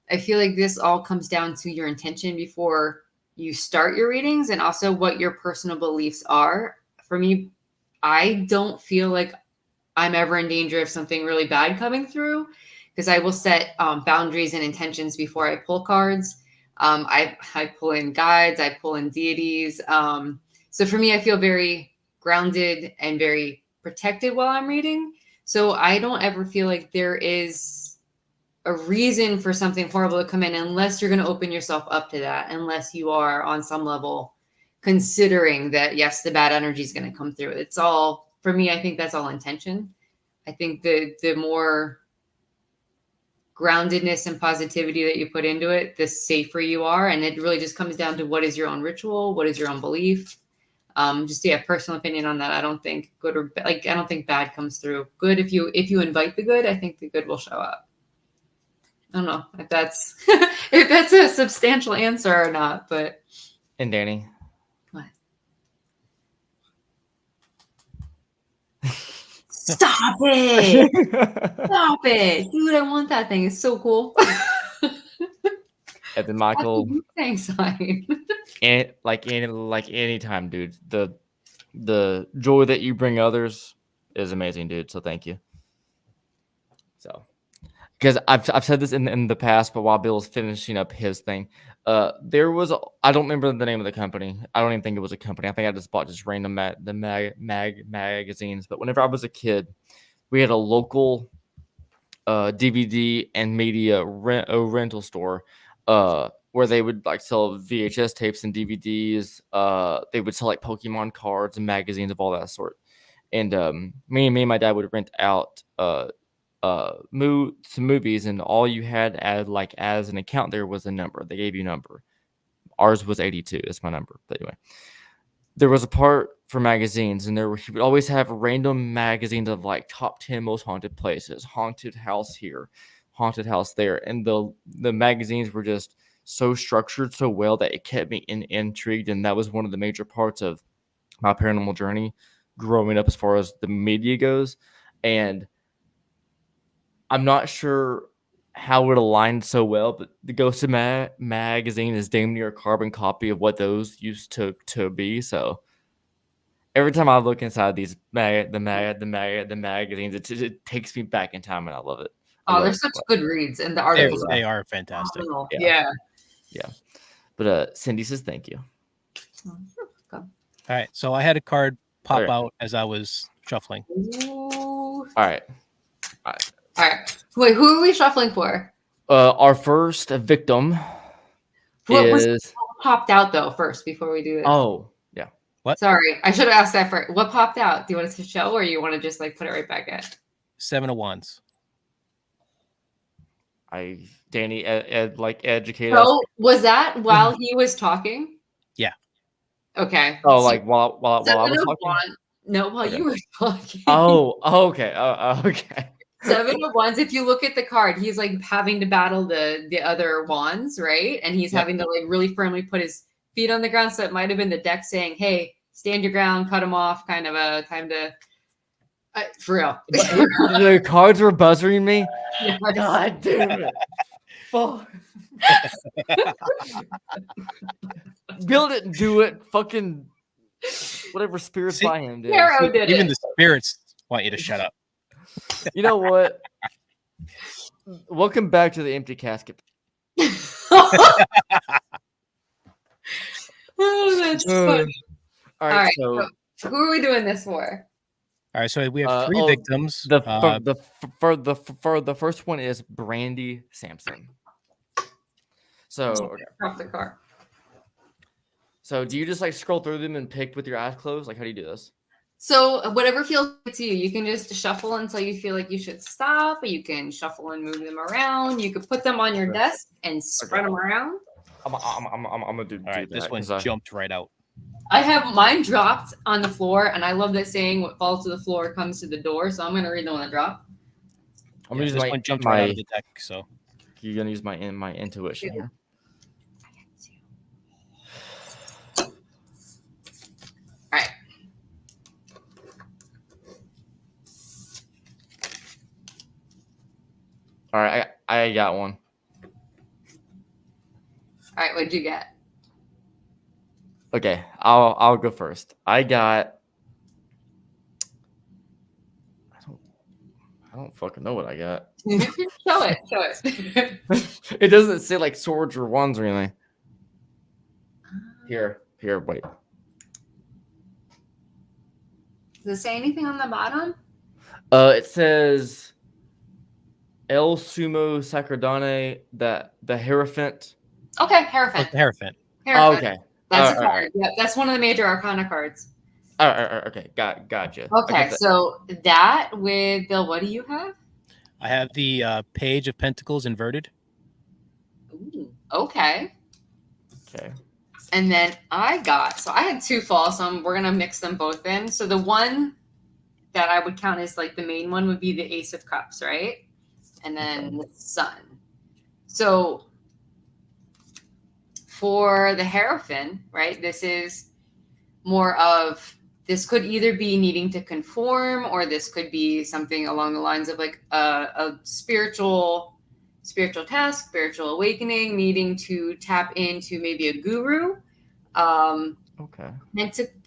I feel like this all comes down to your intention before you start your readings, and also what your personal beliefs are. For me, I don't feel like I'm ever in danger of something really bad coming through, because I will set boundaries and intentions before I pull cards. I pull in guides, I pull in deities. So for me, I feel very grounded and very protected while I'm reading. So I don't ever feel like there is a reason for something horrible to come in, unless you're going to open yourself up to that, unless you are on some level considering that, yes, the bad energy is going to come through. It's all, for me, I think that's all intention. I think the more groundedness and positivity that you put into it, the safer you are. And it really just comes down to what is your own ritual, what is your own belief. Just personal opinion on that. I don't think good or I don't think bad comes through. Good, if you invite the good, I think the good will show up. I don't know if that's if that's a substantial answer or not, but. And Danny. What? Stop it! Stop it, dude! I want that thing. It's so cool. And then Michael. Thanks, sign. And like any time, dude. The joy that you bring others is amazing, dude. So thank you. So. Because I've said this in the past, but while Bill's finishing up his thing, there was I don't remember the name of the company. I don't even think it was a company. I think I just bought just random magazines. But whenever I was a kid, we had a local DVD and media rental store where they would like sell VHS tapes and DVDs. They would sell like Pokemon cards and magazines of all that sort. And me and my dad would rent out some movies, and all you had as an account there was a number. They gave you a number. Ours was 82. That's my number. But anyway, there was a part for magazines, and he would always have random magazines of like top 10 most haunted places, haunted house here, haunted house there, and the magazines were just so structured so well that it kept me intrigued, and that was one of the major parts of my paranormal journey growing up as far as the media goes. And I'm not sure how it aligned so well, but the Ghost of magazine is damn near a carbon copy of what those used to be. So every time I look inside these the magazines, it takes me back in time, and I love it. They're such good reads, and the articles They are fantastic. Yeah. But Cindy says thank you. All right, so I had a card pop out as I was shuffling. Ooh. All right. Wait, who are we shuffling for? Our first victim What popped out though first before we do this? Oh, yeah. What? Sorry, I should have asked that first. What popped out? Do you want us to show, or you want to just like put it right back in? 7 of Wands. Danny, educate So us. was that while he was talking? Yeah. Okay. Oh, so, like while I was talking. No, while Okay. you were talking. Oh, okay. Okay. 7 of Wands. If you look at the card, he's like having to battle the other wands, right? And he's Yep. having to like really firmly put his feet on the ground. So it might have been the deck saying, "Hey, stand your ground, cut him off," kind of a time to. For real. The cards were buzzering me. Yes. God damn it. Fuck. Bill didn't do it. Fucking whatever spirits See, by him did. Tarot did Even it. the spirits want you to shut up. You know what? Welcome back to the empty casket. Oh, that's funny. All All right, right. so So who are we doing this for? All right, so we have 3 oh, victims. the first one is Brandy Sampson. So okay. Off the card. So do you just like scroll through them and pick with your eyes closed? Like how do you do this? So whatever feels good to you, you can just shuffle until you feel like you should stop, or you can shuffle and move them around. You could put them on your desk and spread them around. I'm gonna do. All right, this one jumped right out. I have mine dropped on the floor, and I love that saying, "What falls to the floor comes to the door." So I'm gonna read the one that dropped. I'm gonna use this one jumped right out of the deck. So you're gonna use my intuition here. All right. All right, I got one. All right, what'd you get? Okay, I'll go first. I got. I don't fucking know what I got. Show it. It doesn't say like swords or wands or anything. Here, wait. Does it say anything on the bottom? It says El Sumo Sacerdane, the Hierophant. Okay, Hierophant. the Hierophant. Oh, okay. That's a card. Yeah, that's one of the major arcana cards. Okay, gotcha. Okay, so that with Bill, what do you have? I have the Page of Pentacles inverted. Ooh, okay. Okay. And then I had 2 falls, so we're gonna mix them both in. So the one that I would count as like the main one would be the Ace of Cups, right? And then the Sun. So for the Hierophant, right? This is more of, this could either be needing to conform, or this could be something along the lines of like a spiritual task, spiritual awakening, needing to tap into maybe a guru. Okay.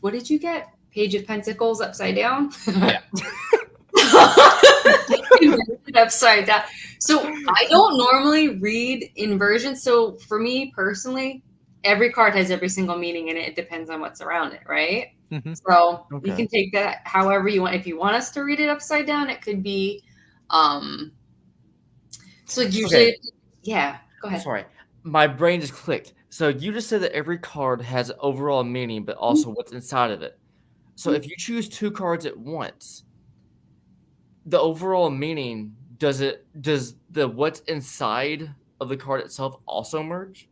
What did you get? Page of Pentacles upside down? Yeah. Upside down. So I don't normally read inversions. So for me personally, every card has every single meaning in it. It depends on what's around it, right? Mm-hmm. So you can take that however you want. If you want us to read it upside down, it could be so usually yeah, go ahead. Sorry. My brain just clicked. So you just said that every card has overall meaning, but also what's inside of it. So if you choose 2 cards at once, the overall meaning, does the what's inside of the card itself also merge?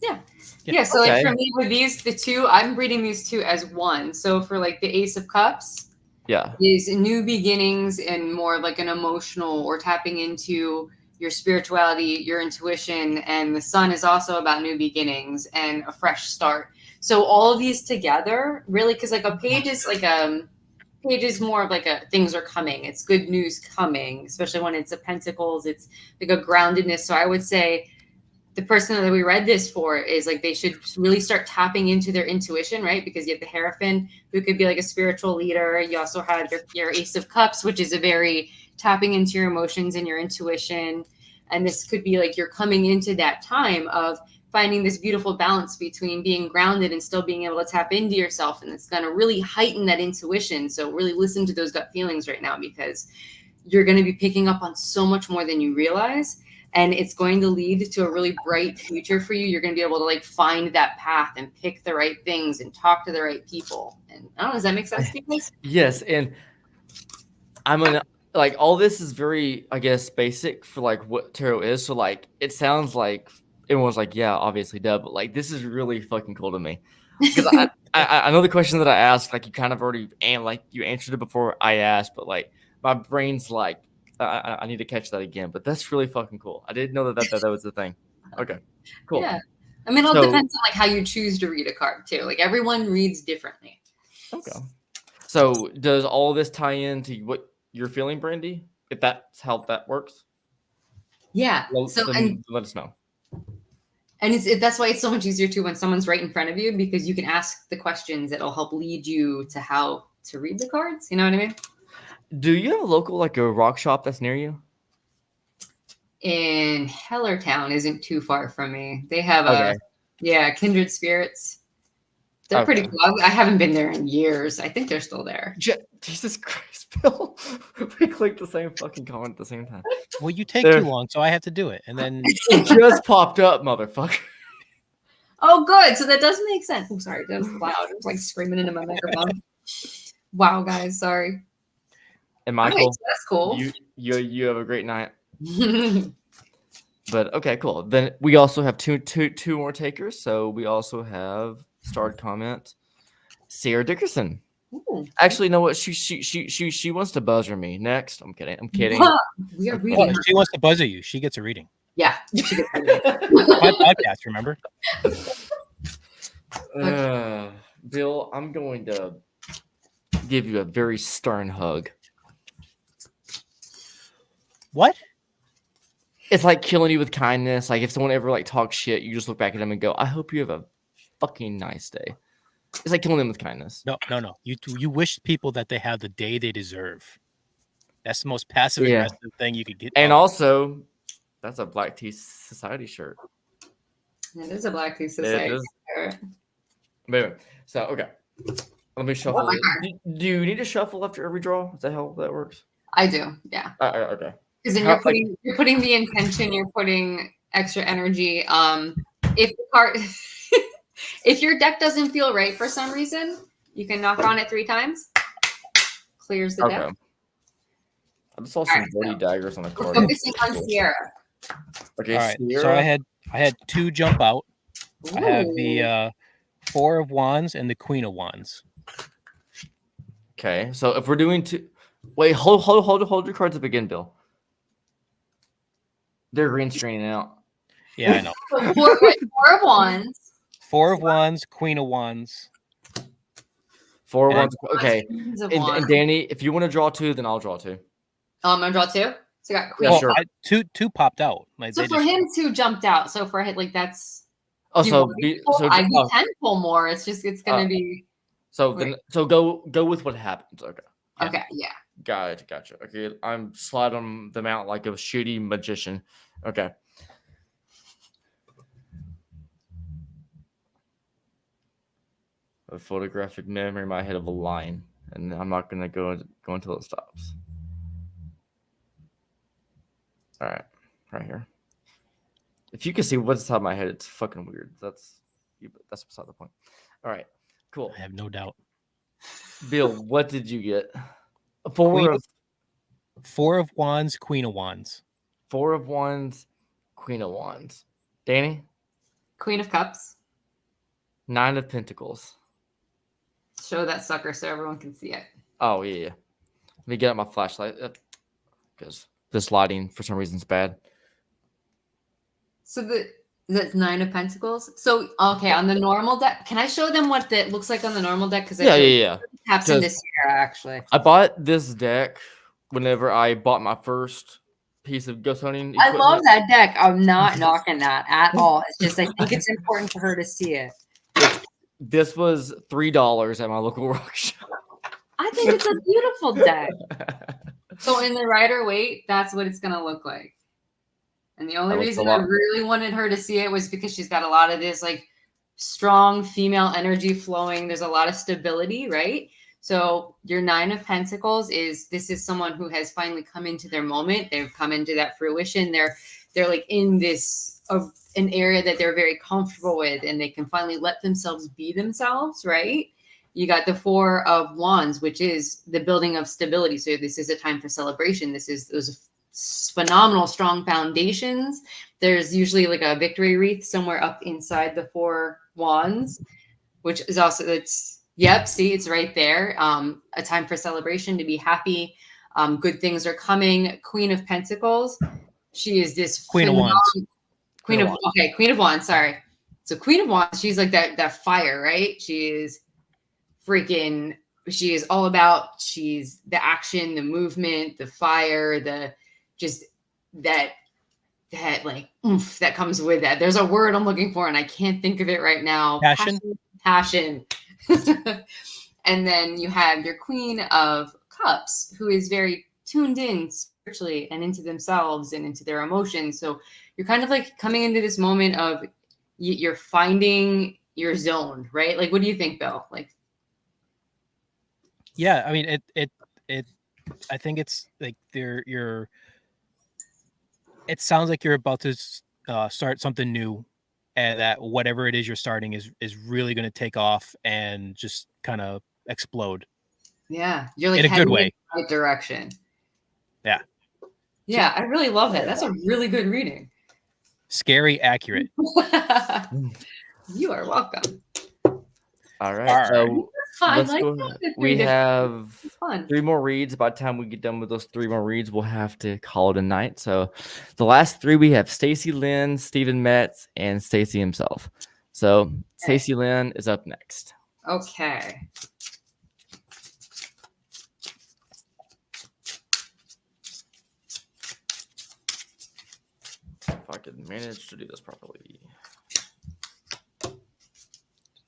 Yeah. So like for me with these, the 2, I'm reading these 2 as one. So for like the Ace of Cups, is new beginnings and more like an emotional, or tapping into your spirituality, your intuition, and the Sun is also about new beginnings and a fresh start. So all of these together, really, because like a page is like page is more of like a things are coming. It's good news coming, especially when it's a Pentacles. It's like a groundedness. So I would say the person that we read this for is like they should really start tapping into their intuition, right? Because you have the Hierophant, who could be like a spiritual leader. You also have your Ace of Cups, which is a very tapping into your emotions and your intuition. And this could be like you're coming into that time of finding this beautiful balance between being grounded and still being able to tap into yourself. And it's going to really heighten that intuition. So really listen to those gut feelings right now, because you're going to be picking up on so much more than you realize. And it's going to lead to a really bright future for you. You're going to be able to like find that path and pick the right things and talk to the right people. And I don't know, does that make sense to you guys? Yes. And I'm gonna like, all this is very, I guess, basic for like what tarot is. So like, it sounds like everyone's like, yeah, obviously, duh, but like, this is really fucking cool to me, because I know the question that I asked, like you kind of already and like you answered it before I asked, but like my brain's like I need to catch that again. But that's really fucking cool. I didn't know that was the thing. Okay, cool. Yeah. I mean, it all So- depends on like how you choose to read a card too. Like everyone reads differently. Okay. So does all this tie into what you're feeling, Brandy? If that's how that works, Yeah. well, So then let us know. and that's why it's so much easier too when someone's right in front of you, because you can ask the questions that'll help lead you to how to read the cards. You know what I mean? Do you have a local like a rock shop that's near you? In Hellertown isn't too far from me. They have Okay. Kindred Spirits. They're pretty Okay. cool. I haven't been there in years. I think they're still there. Jesus Christ, Bill. We clicked the same fucking comment at the same time. Well, you take There. too long, so I have to do it. And then It just popped up, motherfucker. Oh, good. So that does make sense. I'm sorry. That was loud. It was like screaming into my microphone. Wow, guys. Sorry. And All right, Michael, so that's cool. you have a great night. But okay, cool. Then we also have two more takers. So we also have starred comment Sarah Dickerson. Ooh. Actually, you know what? She wants to buzzer me next. I'm kidding. We are Okay. reading. her. she wants to buzzer you. She gets a reading. Yeah. she gets it. My podcast, remember? Bill, I'm going to give you a very stern hug. What? It's like killing you with kindness. Like if someone ever like talks shit, you just look back at them and go, "I hope you have a fucking nice day." It's like killing them with kindness. No. You wish people that they have the day they deserve. That's the most passive Yeah. aggressive thing you could get. And Oh, also, that's a Black Tea Society shirt. It is a Black Tea It Society. is. Anyway, so okay, let me shuffle. my Do you need to shuffle after every draw? Is that how that works? I do. Yeah. Okay. Because then How- you're putting the intention, you're putting extra energy. If the card, if your deck doesn't feel right for some reason, you can knock on it 3 times. Clears the Okay. deck. I just saw some Alright, bloody so daggers on the We're card. focusing on Sierra. Okay, all right. Sierra. So I had 2 jump out. I have Ooh. the 4 of Wands and the Queen of Wands. Okay, so if we're doing two, wait, hold your cards up again, Bill. They're green screening out. Yeah, I know. So 4 of Wands. 4 of Wands, Queen of Wands. 4 And- ones. Okay, Queens of and Wands. Danny, if you want to draw 2, then I'll draw 2. I'm gonna draw 2. So I got Queen. Yeah, sure. Two popped out. Like So they for just, him, 2 jumped out. So for him, like that's. Oh, you so want me to pull? I can pull more. It's just it's gonna be. then go with what happens. Okay, Yeah. Okay. Yeah. gotcha. Okay, I'm sliding them out like a shitty magician. Okay. A photographic memory in my head of a line, and I'm not gonna go until it stops. All right here. If you can see what's inside my head, it's fucking weird. That's beside the point. All right, cool. I have no doubt. Bill, what did you get? 4 Queen of 4 of Wands, Queen of Wands. 4 of Wands, Queen of Wands. Danny, Queen of Cups. 9 of Pentacles. Show that sucker so everyone can see it. Oh yeah. Let me get out my flashlight because this lighting for some reason is bad. So that's 9 of Pentacles. So okay, on the normal deck, can I show them what that looks like on the normal deck? Because Yeah. taps into Sierra actually. I bought this deck whenever I bought my first piece of ghost hunting I equipment. love that deck. I'm not knocking that at all. It's just I think it's important for her to see it. This was $3 at my local rock shop. I think it's a beautiful deck. So in the Rider Waite, that's what it's gonna look like. And the only That looks reason a I lot. really wanted her to see it was because she's got a lot of this like strong female energy flowing. There's a lot of stability, right? So your 9 of Pentacles is someone who has finally come into their moment. They've come into that fruition. They're like in this an area that they're very comfortable with, and they can finally let themselves be themselves, right? You got the 4 of Wands, which is the building of stability. So this is a time for celebration. This is those phenomenal, strong foundations. There's usually like a victory wreath somewhere up inside the 4 wands. which is also yep. See, it's right there. A time for celebration, to be happy. Good things are coming. Queen of Pentacles. She is this Queen of Wands. Queen of Wands. Sorry. So Queen of Wands. She's like that fire, right? She is freaking. She is all about. She's the action, the movement, the fire, the just that like oomph that comes with that. There's a word I'm looking for and I can't think of it right now. Passion. And then you have your Queen of Cups, who is very tuned in spiritually and into themselves and into their emotions. So you're kind of like coming into this moment of you're finding your zone, right? Like, what do you think, Bill? Like, yeah, I mean, I think it's like it sounds like you're about to start something new, and that whatever it is you're starting is really going to take off and just kind of explode. Yeah, you're like in a good way. in the right direction. Yeah, I really love that. That's a really good reading. Scary accurate. You are welcome. All right. So let's Like go. We have 3 more reads. By the time we get done with those 3 more reads, we'll have to call it a night. So the last 3 we have Stacy Lynn, Stephen Metz, and Stacy himself. So Stacy Lynn is up next. Okay. If I could manage to do this properly.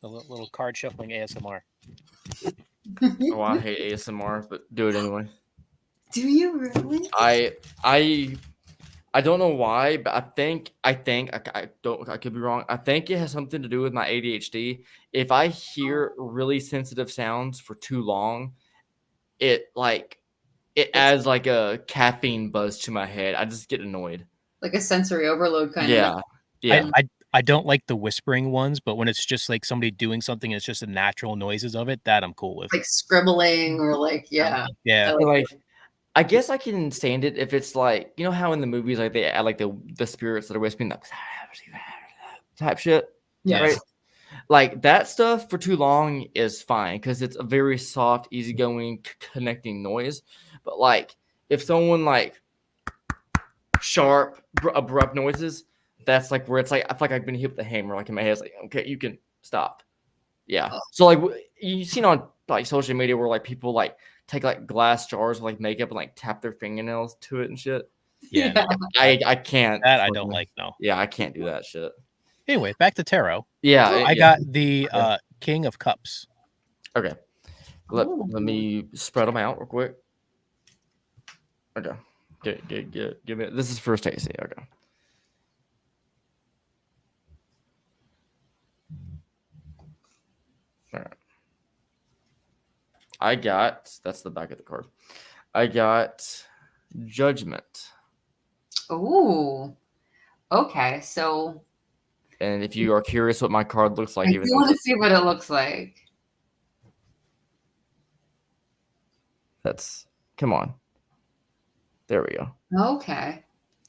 A little card shuffling ASMR. Oh, I hate ASMR, but do it anyway. Do you really? I don't know why, but I think I could be wrong. I think it has something to do with my ADHD. If I hear really sensitive sounds for too long, it adds like a caffeine buzz to my head. I just get annoyed. Like a sensory overload kind of. Yeah. I don't like the whispering ones, but when it's just like somebody doing something, it's just the natural noises of it, that I'm cool with. Like scribbling or like, yeah. Like, I guess I can stand it if it's like, you know how in the movies like they add like the spirits that are whispering that type shit. Yeah. Right? Like that stuff for too long is fine because it's a very soft, easygoing, connecting noise. But like if someone like sharp, abrupt noises, that's like where it's like I feel like I've been hit with a hammer. Like in my head, it's like, okay, you can stop. Yeah. So like you've seen on like social media where like people like take like glass jars with like makeup and like tap their fingernails to it and shit. Yeah. I can't. That I don't like. No. Yeah, I can't do that shit. Anyway, back to tarot. Yeah. I got the King of Cups. Okay. Let me spread them out real quick. Okay. Give me. This is for Stacy. Okay. All right. I got, that's the back of the card. I got Judgment. Ooh. Okay, so. And if you are curious what my card looks like, I do want to see what it looks like. Come on. There we go. Okay.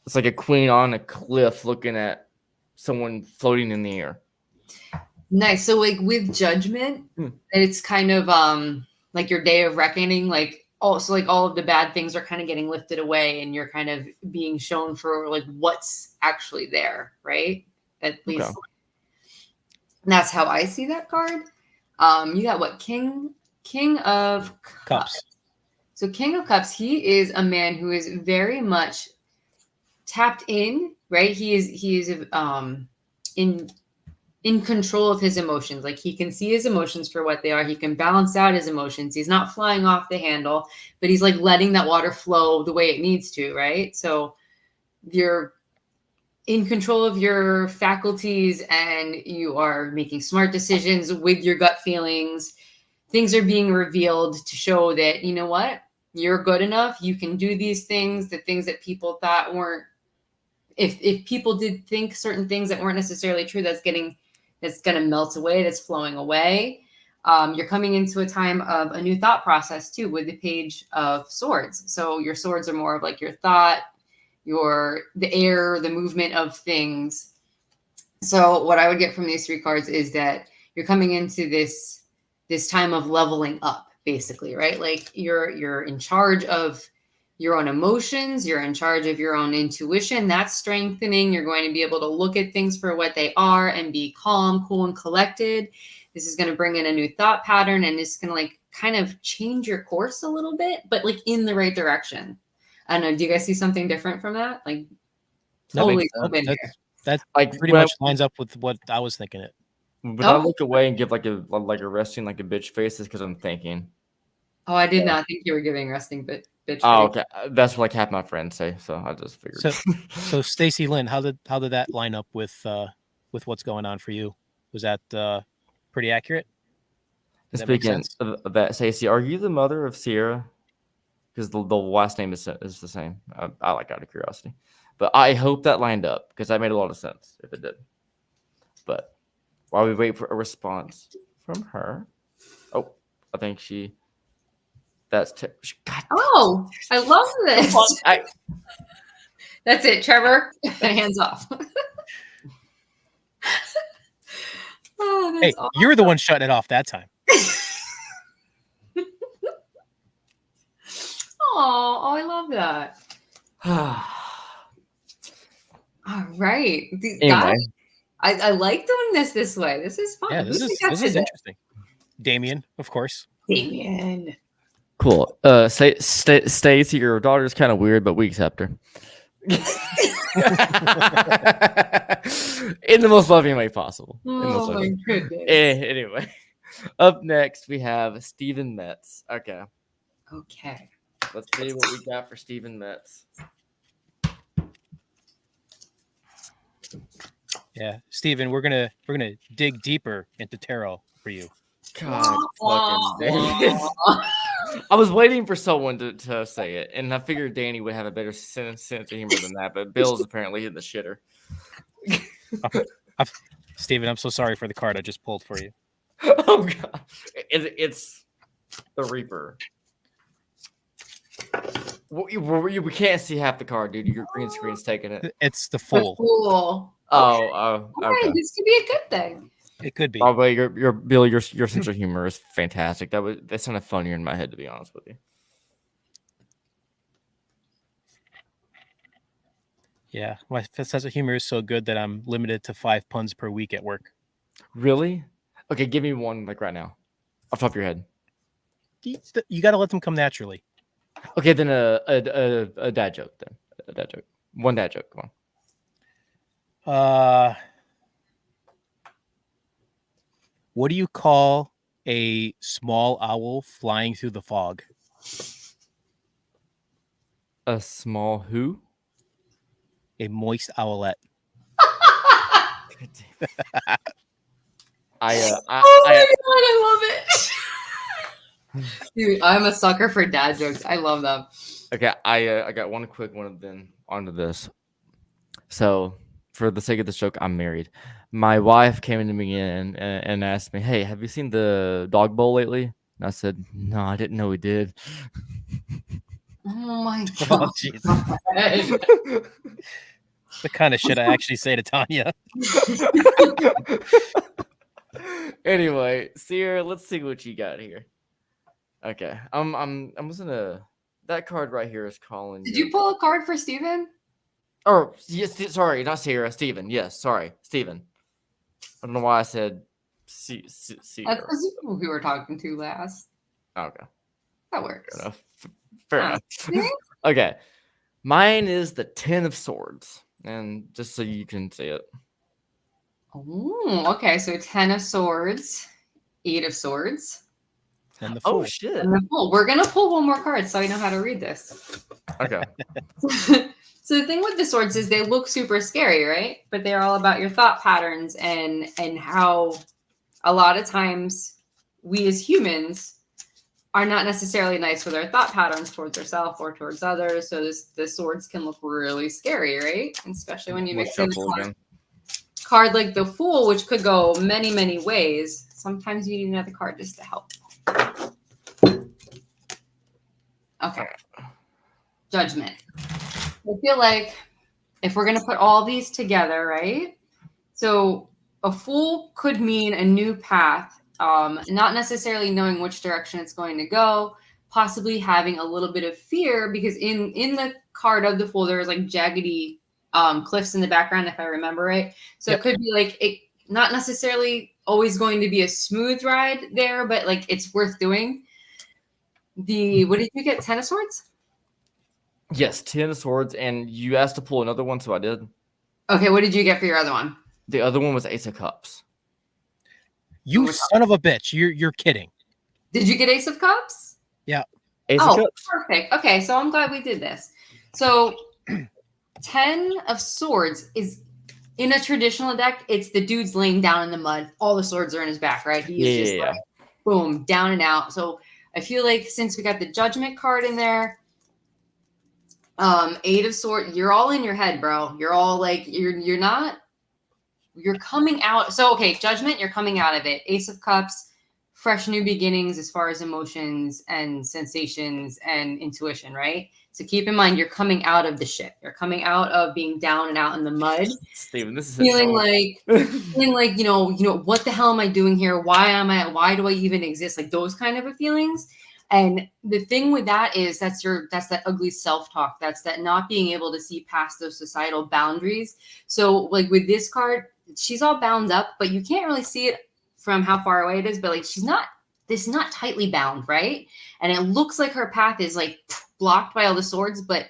It's like a queen on a cliff looking at someone floating in the air. Nice. So like with Judgment, it's kind of like your day of reckoning, like also like all of the bad things are kind of getting lifted away and you're kind of being shown for like what's actually there, right? At least that's how I see that card. You got what? King of Cups. So King of Cups, he is a man who is very much tapped in, right? He is in control of his emotions. Like he can see his emotions for what they are. He can balance out his emotions. He's not flying off the handle, but he's like letting that water flow the way it needs to, right? So you're in control of your faculties and you are making smart decisions with your gut feelings. Things are being revealed to show that, you know what, you're good enough. You can do these things, the things that people thought weren't, if people did think certain things that weren't necessarily true, that's going to melt away, that's flowing away. You're coming into a time of a new thought process too, with the Page of Swords. So your swords are more of like your thought, the air, the movement of things. So what I would get from these 3 cards is that you're coming into this time of leveling up, basically, right? Like you're in charge of your own emotions, you're in charge of your own intuition. That's strengthening. You're going to be able to look at things for what they are and be calm, cool, and collected. This is going to bring in a new thought pattern, and it's going to like kind of change your course a little bit, but like in the right direction. I don't know. Do you guys see something different from that? Like totally open here. That Like pretty much lines up with what I was thinking. It. When I look away and give like a resting like a bitch face, is because I'm thinking. Oh, I did not think you were giving resting bitch. Oh, okay. That's what like half my friends say, so I just figured. So Stacy Lynn, how did that line up with what's going on for you? Was that pretty accurate? Speaking of that, Stacy, are you the mother of Sierra? Because the last name is the same. I like out of curiosity, but I hope that lined up because that made a lot of sense if it did. But while we wait for a response from her, oh, I think that's God. Oh, I love this. That's it, Trevor. Hands off. Oh, hey, awesome. You're the one shutting it off that time. Oh, I love that. All right. Anyway, I like doing this way. This is fun. Yeah, this is interesting. Damien, of course. Damien. Cool. Stacy, your daughter's kind of weird, but we accept her. In the most loving way possible. Oh my goodness. Anyway, up next we have Steven Metz. Okay. Let's see what we got for Steven Metz. Yeah, Steven, we're gonna dig deeper into tarot for you. God fucking I was waiting for someone to say it, and I figured Danny would have a better sense of humor than that, but Bill's apparently hitting the shitter. Steven, I'm so sorry for the card I just pulled for you. Oh god, it's the Reaper. We can't see half the card, dude. Your green screen's taking it. It's the Fool. Oh, okay. Right, this could be a good thing. It could be. Oh, but your Bill, your sense of humor is fantastic. That sounded funnier in my head, to be honest with you. Yeah, my sense of humor is so good that I'm limited to 5 puns per week at work. Really? Okay, give me one like right now, off the top of your head. You got to let them come naturally. Okay, then a dad joke. Then a dad joke. One dad joke. Come on. What do you call a small owl flying through the fog? A small who? A moist owlet. Oh my god, I love it. Dude, I'm a sucker for dad jokes. I love them. Okay, I got one quick one then onto this. So, for the sake of this joke, I'm married. My wife came into me and asked me, "Hey, have you seen the dog bowl lately?" And I said, "No, I didn't know he did." Oh my god. Oh, the kind of shit I actually say to Tanya. Anyway, Sierra, let's see what you got here. Okay, I'm just gonna. That card right here is calling. Did you pull a card for Steven? Or yes, sorry, not Sierra, Steven. Yes, sorry, Steven. I don't know why I said Sierra. That's because who we were talking to last. Okay, that works. Fair enough. Okay, mine is the 10 of Swords, and just so you can see it. Oh, okay. So 10 of Swords, 8 of Swords. And the Fool. Oh shit! And the Fool. We're gonna pull one more card so I know how to read this. Okay. So the thing with the swords is they look super scary, right? But they're all about your thought patterns and how a lot of times we as humans are not necessarily nice with our thought patterns towards ourselves or towards others. So the swords can look really scary, right? Especially when you mix in a card like the Fool, which could go many, many ways. Sometimes you need another card just to help. Okay. Judgment. I feel like if we're going to put all these together, right? So a Fool could mean a new path, not necessarily knowing which direction it's going to go, possibly having a little bit of fear, because in the card of the Fool, there's like jaggedy cliffs in the background, if I remember right. So Yep. it could be like it not necessarily always going to be a smooth ride there, but like it's worth doing. What did you get? 10 of Swords? Yes, 10 of Swords, and you asked to pull another one, so I did. Okay, what did you get for your other one? The other one was Ace of Cups. You son of a bitch. You're kidding. Did you get Ace of Cups? Yeah. Ace of Cups. Perfect. Okay, so I'm glad we did this. So 10 of Swords is in a traditional deck, it's the dude's laying down in the mud. All the swords are in his back, right? He's just like, boom, down and out. So I feel like since we got the Judgment card in there, 8 of Swords, you're all in your head, bro. You're all like, you're coming out. So, okay, Judgment, you're coming out of it. Ace of Cups, fresh new beginnings as far as emotions and sensations and intuition, right? So keep in mind, you're coming out of the shit. You're coming out of being down and out in the mud. Steven, this is feeling like, you know, what the hell am I doing here? Why do I even exist? Like those kind of feelings. And the thing with that is that's that ugly self-talk. That's that not being able to see past those societal boundaries. So like with this card, she's all bound up, but you can't really see it from how far away it is. But like this is not tightly bound, right? And it looks like her path is like blocked by all the swords, but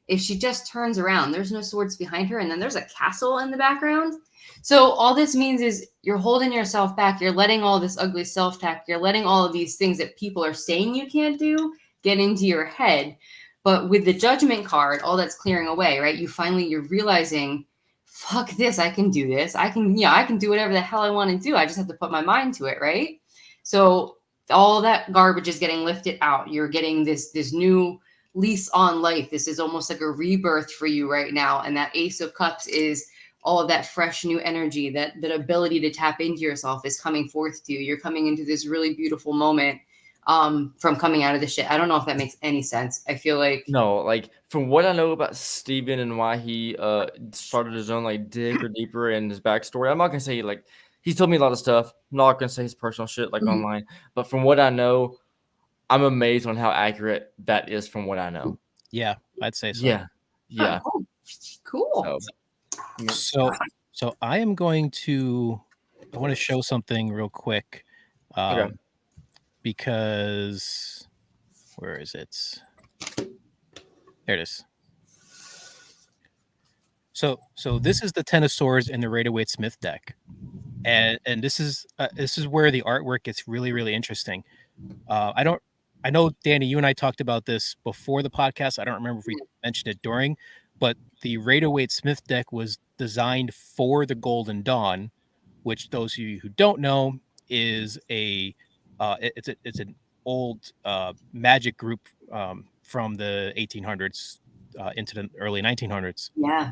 if she just turns around, there's no swords behind her, and then there's a castle in the background. So all this means is you're holding yourself back. You're letting all this ugly self-talk, you're letting all of these things that people are saying you can't do get into your head. But with the Judgment card, all that's clearing away, right? You're realizing, fuck this, I can do this. I can do whatever the hell I want to do. I just have to put my mind to it, right? So all that garbage is getting lifted out. You're getting this new lease on life. This is almost like a rebirth for you right now. And that Ace of Cups is all of that fresh new energy, that ability to tap into yourself is coming forth to you. You're coming into this really beautiful moment from coming out of the shit. I don't know if that makes any sense. I feel like no, like from what I know about Steven and why he started his own like dig or deeper in his backstory, I'm not gonna say like he's told me a lot of stuff. I'm not gonna say his personal shit like online, but from what I know, I'm amazed on how accurate that is from what I know. Yeah, I'd say so. Yeah. Oh, cool. So I am going to. I want to show something real quick, Okay. because where is it? There it is. So this is the 10 of Swords in the Rider-Waite Smith deck, and this is where the artwork gets really, really interesting. I know, Danny, you and I talked about this before the podcast. I don't remember if we mentioned it during, but the Rider-Waite Smith deck was designed for the Golden Dawn, which those of you who don't know is it's an old magic group from the 1800s into the early 1900s. Yeah.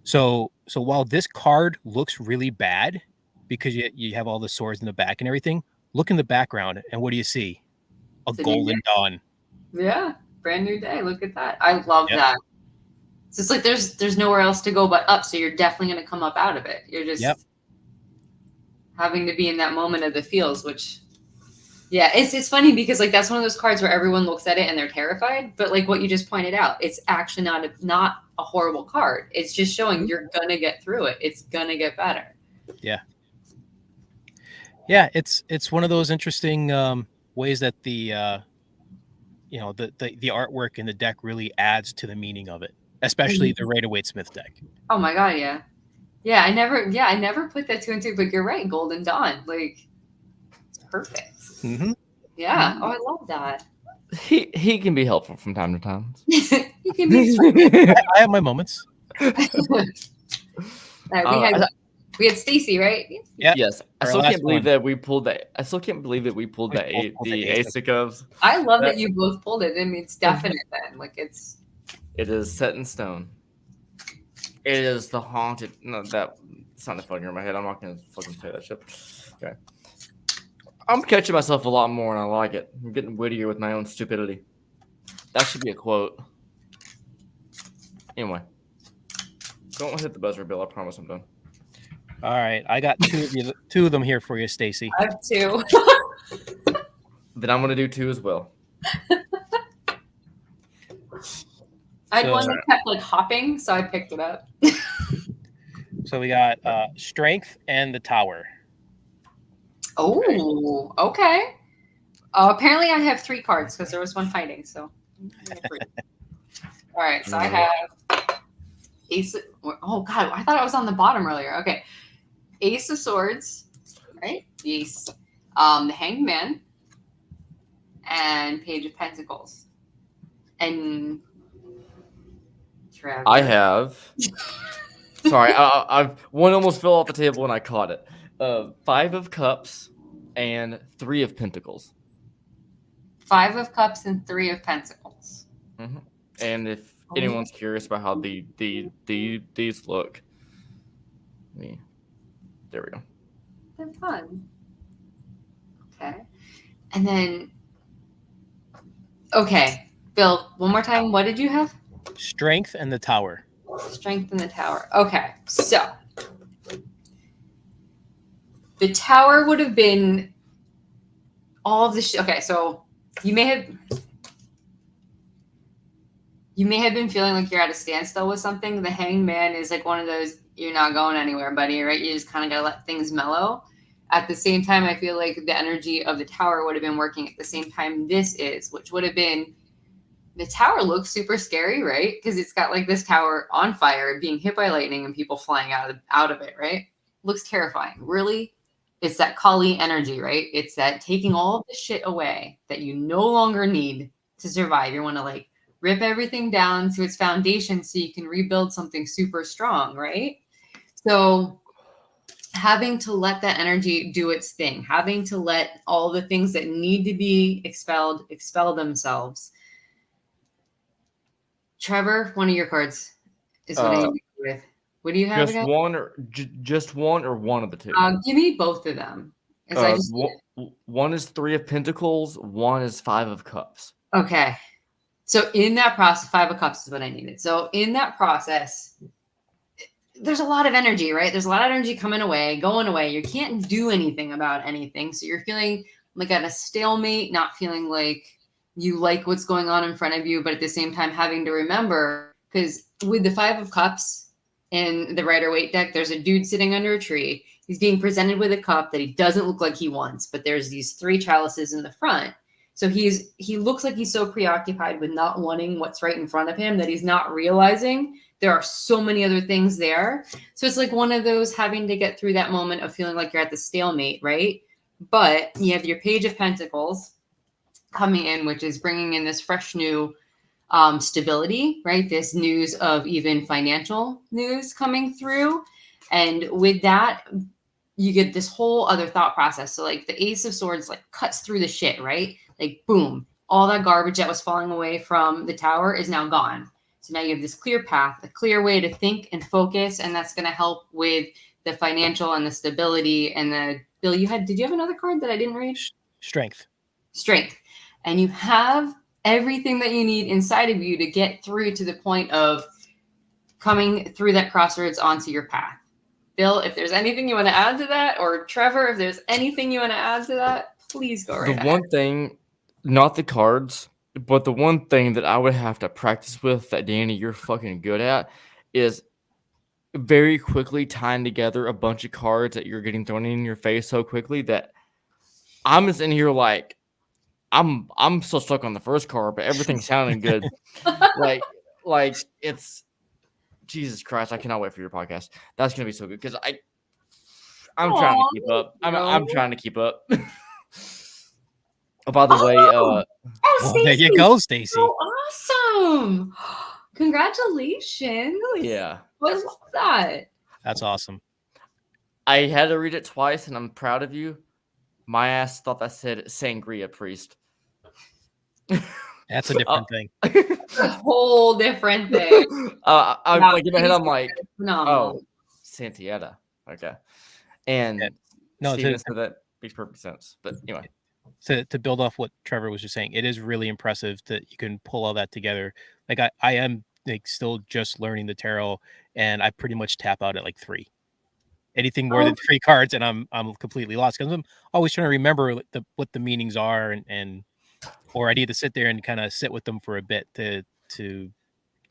So while this card looks really bad because you have all the swords in the back and everything, look in the background and what do you see? A Golden Dawn. Yeah, brand new day. Look at that. I love that. So it's like there's nowhere else to go but up. So you're definitely going to come up out of it. You're just having to be in that moment of the feels, which, yeah, it's funny because like that's one of those cards where everyone looks at it and they're terrified. But like what you just pointed out, it's actually not a horrible card. It's just showing you're gonna get through it. It's gonna get better. Yeah. It's one of those interesting ways that the the artwork in the deck really adds to the meaning of it, especially the Rider-Waite Smith deck. Oh my god, yeah. I never put that 2 and 2, but you're right. Golden Dawn, like it's perfect. Mm-hmm. Yeah. Oh, I love that. He can be helpful from time to time. You can be. I have my moments. We had Stacy, right? Yeah. Yes. I still can't believe that we pulled that. I still can't believe that we pulled the Ace of Cups. I love that you both pulled it. I mean, it's definite then. Like It is set in stone. It is the haunted. No, it's not floating in my head. I'm not gonna fucking play that shit. Okay. I'm catching myself a lot more, and I like it. I'm getting wittier with my own stupidity. That should be a quote. Anyway, don't hit the buzzer, Bill. I promise I'm done. All right, I got two of them here for you, Stacy. I have 2. Then I'm gonna do 2 as well. I had one So- that kept like hopping, so I picked it up. So we got strength and the tower. Oh, okay. Apparently, I have 3 cards because there was one fighting. So, I have 3. All right. So I have Ace. Oh God, I thought I was on the bottom earlier. Okay, Ace of Swords, right? The Ace, the Hanged Man, and Page of Pentacles. And Trevor. I have. Sorry, I've one almost fell off the table and I caught it. 5 of Cups and 3 of Pentacles. 5 of Cups and 3 of Pentacles. Mm-hmm. And if anyone's curious about how these look, there we go. They're fun. Okay, and then okay, Bill. One more time. What did you have? Strength and the tower. Strength in the tower. Okay, so the tower would have been all of the okay, so you may have been feeling like you're at a standstill with something. The Hanged Man is like one of those you're not going anywhere, buddy, right? You just kind of gotta let things mellow. At the same time, I feel like the energy of the tower would have been working at the same time this is, which would have been the tower looks super scary, right? Because it's got like this tower on fire, being hit by lightning, and people flying out of it, right? Looks terrifying. Really, it's that Kali energy, right? It's that taking all of the shit away that you no longer need to survive. You want to like rip everything down to its foundation so you can rebuild something super strong, right? So having to let that energy do its thing, having to let all the things that need to be expelled expel themselves. Trevor, one of your cards is what I need to go with. What do you have Just again? one or just one or one of the 2? Give me both of them. 'Cause I just One is 3 of Pentacles, one is 5 of Cups. okay. So in that process, 5 of Cups is what I needed. So in that process, there's a lot of energy, right? There's a lot of energy coming away, going away. You can't do anything about anything. So you're feeling like at a stalemate, not feeling like you like what's going on in front of you, but at the same time having to remember, because with the 5 of Cups in the Rider-Waite deck, there's a dude sitting under a tree. He's being presented with a cup that he doesn't look like he wants, but there's these 3 chalices in the front. So he looks like he's so preoccupied with not wanting what's right in front of him that he's not realizing there are so many other things there. So it's like one of those having to get through that moment of feeling like you're at the stalemate, right? But you have your Page of Pentacles coming in, which is bringing in this fresh new stability, right? This news of even financial news coming through. And with that, you get this whole other thought process. So like the Ace of Swords like cuts through the shit, right? Like boom, all that garbage that was falling away from the tower is now gone. So now you have this clear path, a clear way to think and focus, and that's going to help with the financial and the stability and the Bill. Did you have another card that I didn't read? Strength. Strength. And you have everything that you need inside of you to get through to the point of coming through that crossroads onto your path. Bill, if there's anything you want to add to that, or Trevor, if there's anything you want to add to that, please go right ahead. The one thing, not the cards, but the one thing that I would have to practice with that, Danny, you're fucking good at, is very quickly tying together a bunch of cards that you're getting thrown in your face so quickly that I'm just in here like, I'm still stuck on the first card, but everything's sounding good. like it's Jesus Christ, I cannot wait for your podcast. That's gonna be so good because I'm trying to keep up. I'm trying to keep up. Oh, by the way, Well, there you go, Stacy. So awesome! Congratulations! yeah, I love that. That's awesome. I had to read it twice, and I'm proud of you. My ass thought that said sangria priest. That's a different thing. A whole different thing. I'm like in my head, I'm like, phenomenal. oh, Santieta. Okay. And Yeah. No, Steven said that makes perfect sense. But anyway. To build off what Trevor was just saying, it is really impressive that you can pull all that together. Like I am like still just learning the tarot, and I pretty much tap out at like 3. anything more than 3 cards, and I'm completely lost because I'm always trying to remember what the meanings are, and or I need to sit there and kind of sit with them for a bit to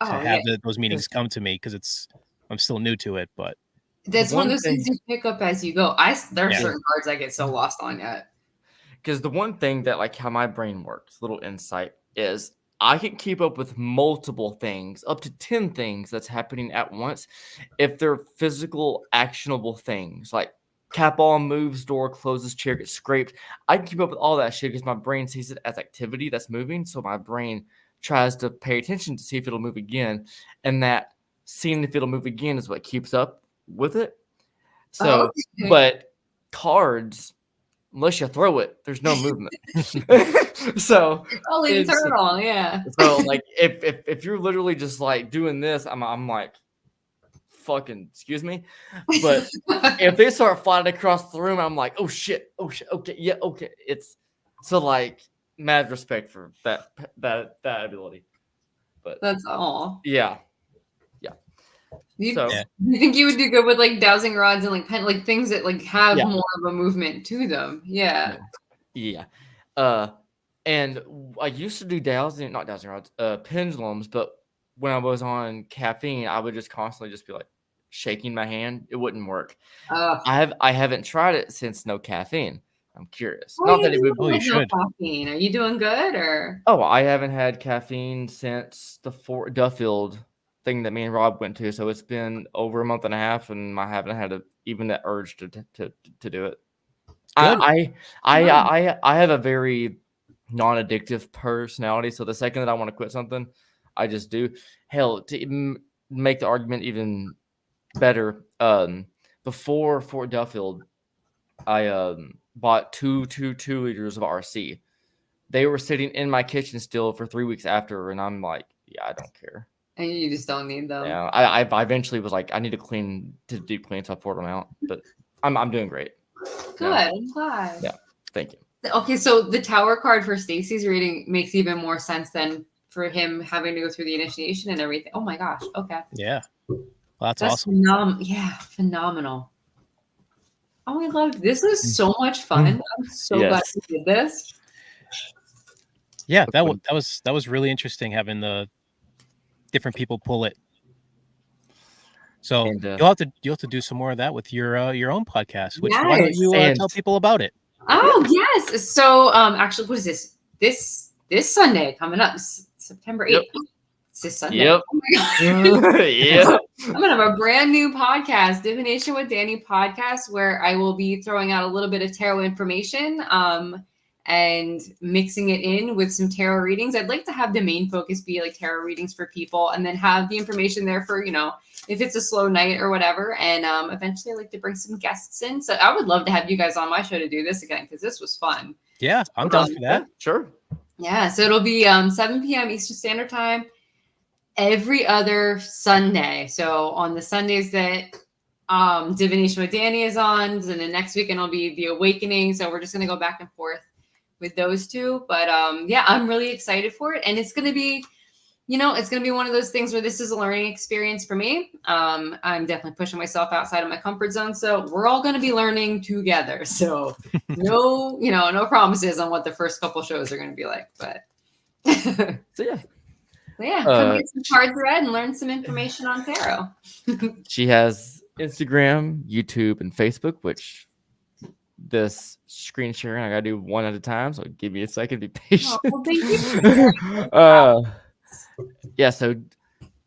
Oh yeah, have those meanings come to me because I'm still new to it. But that's one of one those things thing- you pick up as you go. There are Yeah. certain cards I get so lost on yet. Because the one thing that, like, how my brain works, little insight, is I can keep up with multiple things, up to 10 things that's happening at once, if they're physical, actionable things. Like, cat ball moves, door closes, chair gets scraped. I can keep up with all that shit because my brain sees it as activity that's moving. So my brain tries to pay attention to see if it'll move again. And that seeing if it'll move again is what keeps up with it. So, Okay. but cards, unless you throw it, there's no movement. So Oh, like it's- turtle, yeah. so like if you're literally just like doing this, I'm like, fucking excuse me. But if they start flying across the room, I'm like, oh shit, okay, yeah, okay. It's so like mad respect for that ability. But That's all. yeah. You, So Yeah. you think you would do good with like dowsing rods and like things that like have Yeah. more of a movement to them? Yeah. Yeah. And I used to do not dowsing rods, pendulums, but when I was on caffeine, I would just constantly just be like shaking my hand. It wouldn't work. I haven't tried it since no caffeine. I'm curious. Not that it would. Oh, you with no should. caffeine. Are you doing good or? Oh, I haven't had caffeine since the Fort Duffield thing that me and Rob went to. So it's been over a month and a half, and I haven't had even that urge to do it. Good. I have a very non-addictive personality, so the second that I want to quit something, I just do. Hell, to make the argument even better, before Fort Duffield, I bought two liters of RC. They were sitting in my kitchen still for 3 weeks after, and I'm like, yeah, I don't care. And you just don't need them. Yeah, I eventually was like, I need to deep clean, so I poured them out. But I'm doing great. Good. I'm glad. Yeah. Thank you. Okay, so the tower card for Stacy's reading makes even more sense than for him having to go through the initiation and everything. Oh my gosh. Okay. Yeah. Well, that's That's awesome. phenomenal. Oh, I love this. Was so much fun. I'm so glad Yes. you did this. Yeah, that was really interesting having the different people pull it. So And, you'll have to do some more of that with your own podcast. Which why don't Yes. you And- tell people about it? Oh yes. So actually, what is this? This Sunday coming up, September 8th. Yep. It's this Sunday. Yep. Oh my God. Yeah. I'm gonna have a brand new podcast, Divination with Dani podcast, where I will be throwing out a little bit of tarot information, and mixing it in with some tarot readings. I'd like to have the main focus be like tarot readings for people, and then have the information there for if it's a slow night or whatever. And eventually, I'd like to bring some guests in. So I would love to have you guys on my show to do this again because this was fun. Yeah, I'm down for that. Sure. Yeah, so it'll be 7 p.m. Eastern Standard Time every other Sunday. So on the Sundays that Divination with Dani is on, and then next weekend will be The Awakening. So we're just going to go back and forth with those two. But yeah, I'm really excited for it. And it's going to be, it's going to be one of those things where this is a learning experience for me. I'm definitely pushing myself outside of my comfort zone. So we're all going to be learning together. So no promises on what the first couple shows are going to be like, but So yeah. yeah, come get some cards read and learn some information on tarot. She has Instagram, YouTube, and Facebook, which this screen sharing I gotta do one at a time. So give me a second, be patient. Oh, thank you. Yeah, so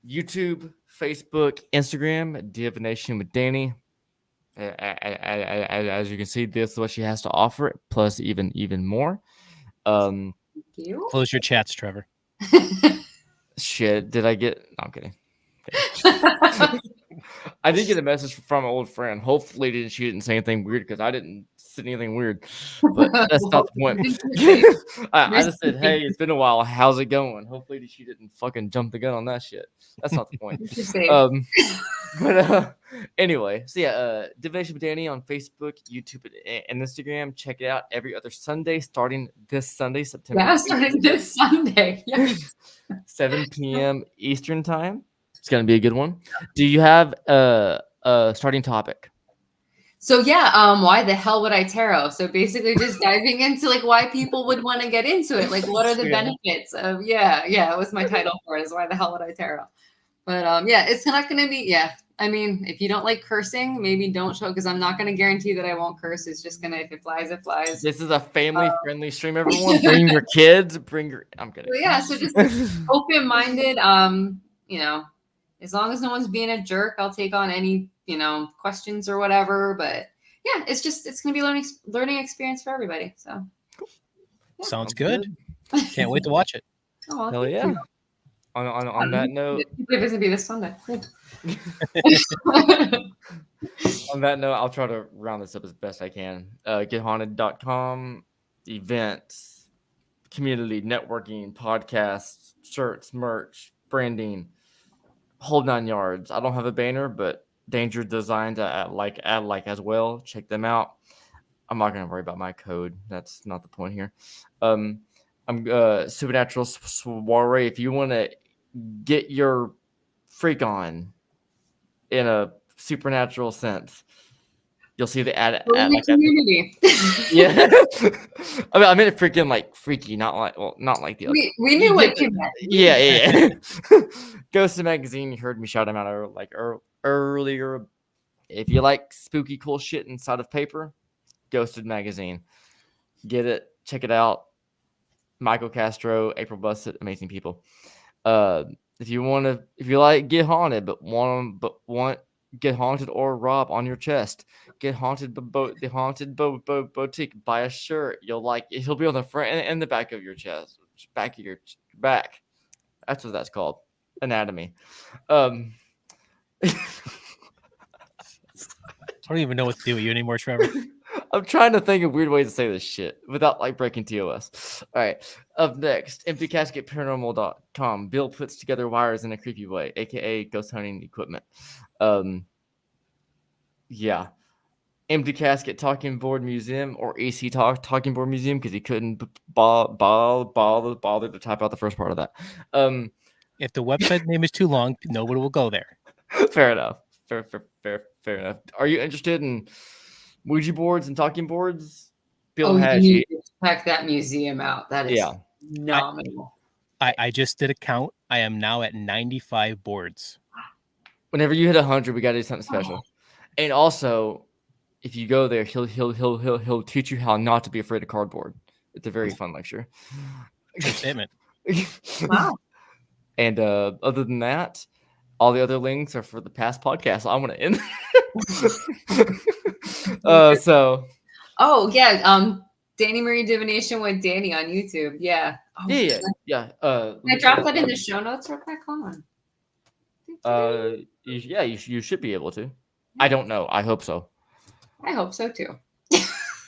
YouTube, Facebook, Instagram, Divination with Dani. As you can see, this is what she has to offer, plus even more. Thank you. Close your chats, Trevor. Shit, did I get? No, I'm kidding. I did get a message from an old friend. Hopefully, she didn't say anything weird because I didn't say anything weird. But that's not the point. I just said, "Hey, it's been a while. How's it going?" Hopefully, she didn't fucking jump the gun on that shit. That's not the point. But anyway, so yeah, Divination with Dani on Facebook, YouTube, and Instagram. Check it out every other Sunday, starting this Sunday, September. Yeah, starting this Sunday. Yes. 7 p.m. Eastern time. It's gonna be a good one. Do you have a starting topic? So yeah, why the hell would I tarot? So basically just diving into like why people would want to get into it. Like what are the benefits of it was my title for it, is why the hell would I tarot? But yeah, it's not gonna be I mean, if you don't like cursing, maybe don't show, because I'm not gonna guarantee that I won't curse. It's just gonna, if it flies, it flies. This is a family-friendly stream, everyone. Bring your kids, I'm kidding. So yeah, so just open-minded, you know, as long as no one's being a jerk, I'll take on any, you know, questions or whatever. But yeah, it's gonna be learning experience for everybody. So yeah. Sounds good. Can't wait to watch it. Oh, hell yeah. On that note, it's gonna be this Sunday. On that note, I'll try to round this up as best I can. GetHaunted.com, events, community, networking, podcasts, shirts, merch, branding, whole 9 yards. I don't have a banner, but Danger Designs I like as well. Check them out. I'm not gonna worry about my code. That's not the point here. I'm Supernatural Soiree. If you want to get your freak on in a supernatural sense, you'll see the ad like community. Yeah. I mean freaking like freaky, not like the other. We knew what you meant. Yeah. Ghost Magazine, you heard me shout them out earlier. If you like spooky cool shit inside of paper, Ghosted Magazine. Get it, check it out. Michael Castro, April Bussett, amazing people. If you like Get Haunted, but want Get Haunted or Rob on your chest, Get Haunted the Haunted Boutique. Buy a shirt. You'll like it. He'll be on the front and the back of your chest, back of your back. That's what that's called. Anatomy. I don't even know what to do with you anymore, Trevor. I'm trying to think of weird ways to say this shit without like breaking TOS. All right. Up next, emptycasketparanormal.com. Bill puts together wires in a creepy way, aka ghost hunting equipment. Yeah. Empty Casket Talking Board Museum, or AC Talking Board Museum, because he couldn't bother to type out the first part of that. If the website name is too long, nobody will go there. Fair enough. Fair enough. Are you interested in Ouija boards and talking boards? Bill has you need to check that museum out. That is phenomenal. I just did a count. I am now at 95 boards. Whenever you hit 100, we got to do something special. And also, if you go there, he'll teach you how not to be afraid of cardboard. It's a very fun lecture. Good statement. Wow. And other than that, all the other links are for the past podcast. I'm gonna end. Dani Marie Divination with Dani on YouTube. Yeah. Oh, yeah. I dropped that in the show notes real quick. Hold on. You should be able to. I don't know. I hope so. I hope so too.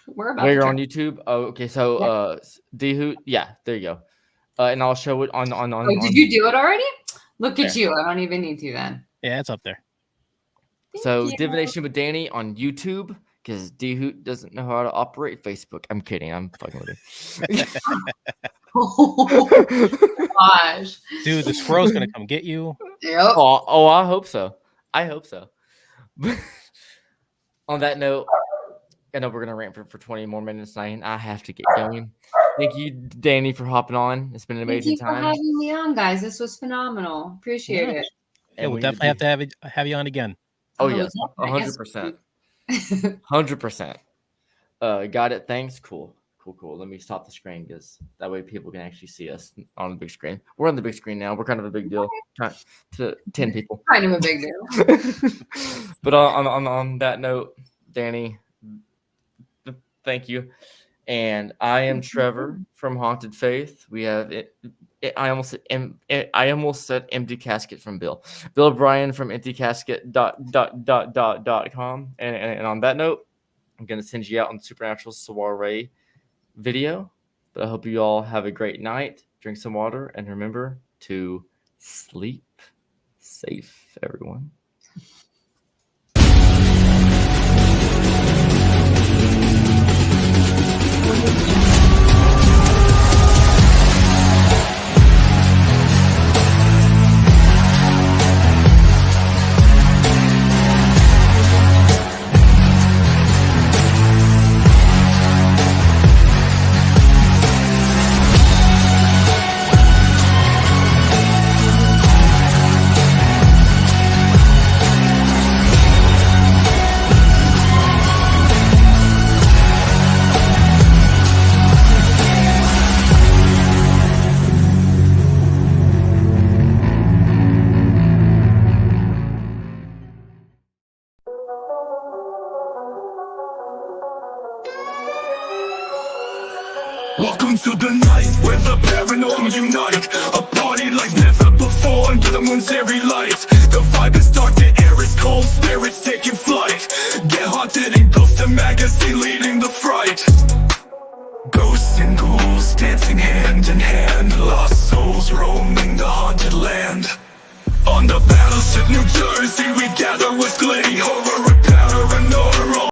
We're on YouTube. Oh, okay. So D-Hoot. Yeah, there you go. And I'll show it on. Did you do it already? Look at you. I don't even need to then. Yeah, it's up there. So Divination with Dani on YouTube, because D-Hoot doesn't know how to operate Facebook. I'm kidding. I'm fucking with you. Oh gosh. Dude, the squirrel's gonna come get you. Yep. Oh, I hope so. On that note, I know we're gonna rant for 20 more minutes tonight. I have to get going. Thank you, Dani, for hopping on. It's been an amazing time. Thank you for having me on, guys. This was phenomenal. Appreciate it. Yeah, we'll definitely have to have you on again. Oh yes, 100%. 100%. Got it. Thanks. Cool. Let me stop the screen, because that way people can actually see us on the big screen. We're on the big screen now. We're kind of a big deal to 10 people. Kind of a big deal. But on that note, Dani, thank you. And I am Trevor from Haunted Faith. We have it. I almost said Empty Casket from Bill. Bill Bryan from emptycasket.com. And on that note, I'm gonna send you out on Supernatural Soiree video. But I hope you all have a great night. Drink some water, and remember to sleep safe, everyone. Welcome to the night where the paranormal unite. A party like never before under the moon's airy light. The vibe is dark, the air is cold, spirits taking flight. Get haunted and ghost and magazine leading the fright. Ghosts and ghouls dancing hand in hand, lost souls roaming the haunted land. On the battleship New Jersey we gather with glee, horror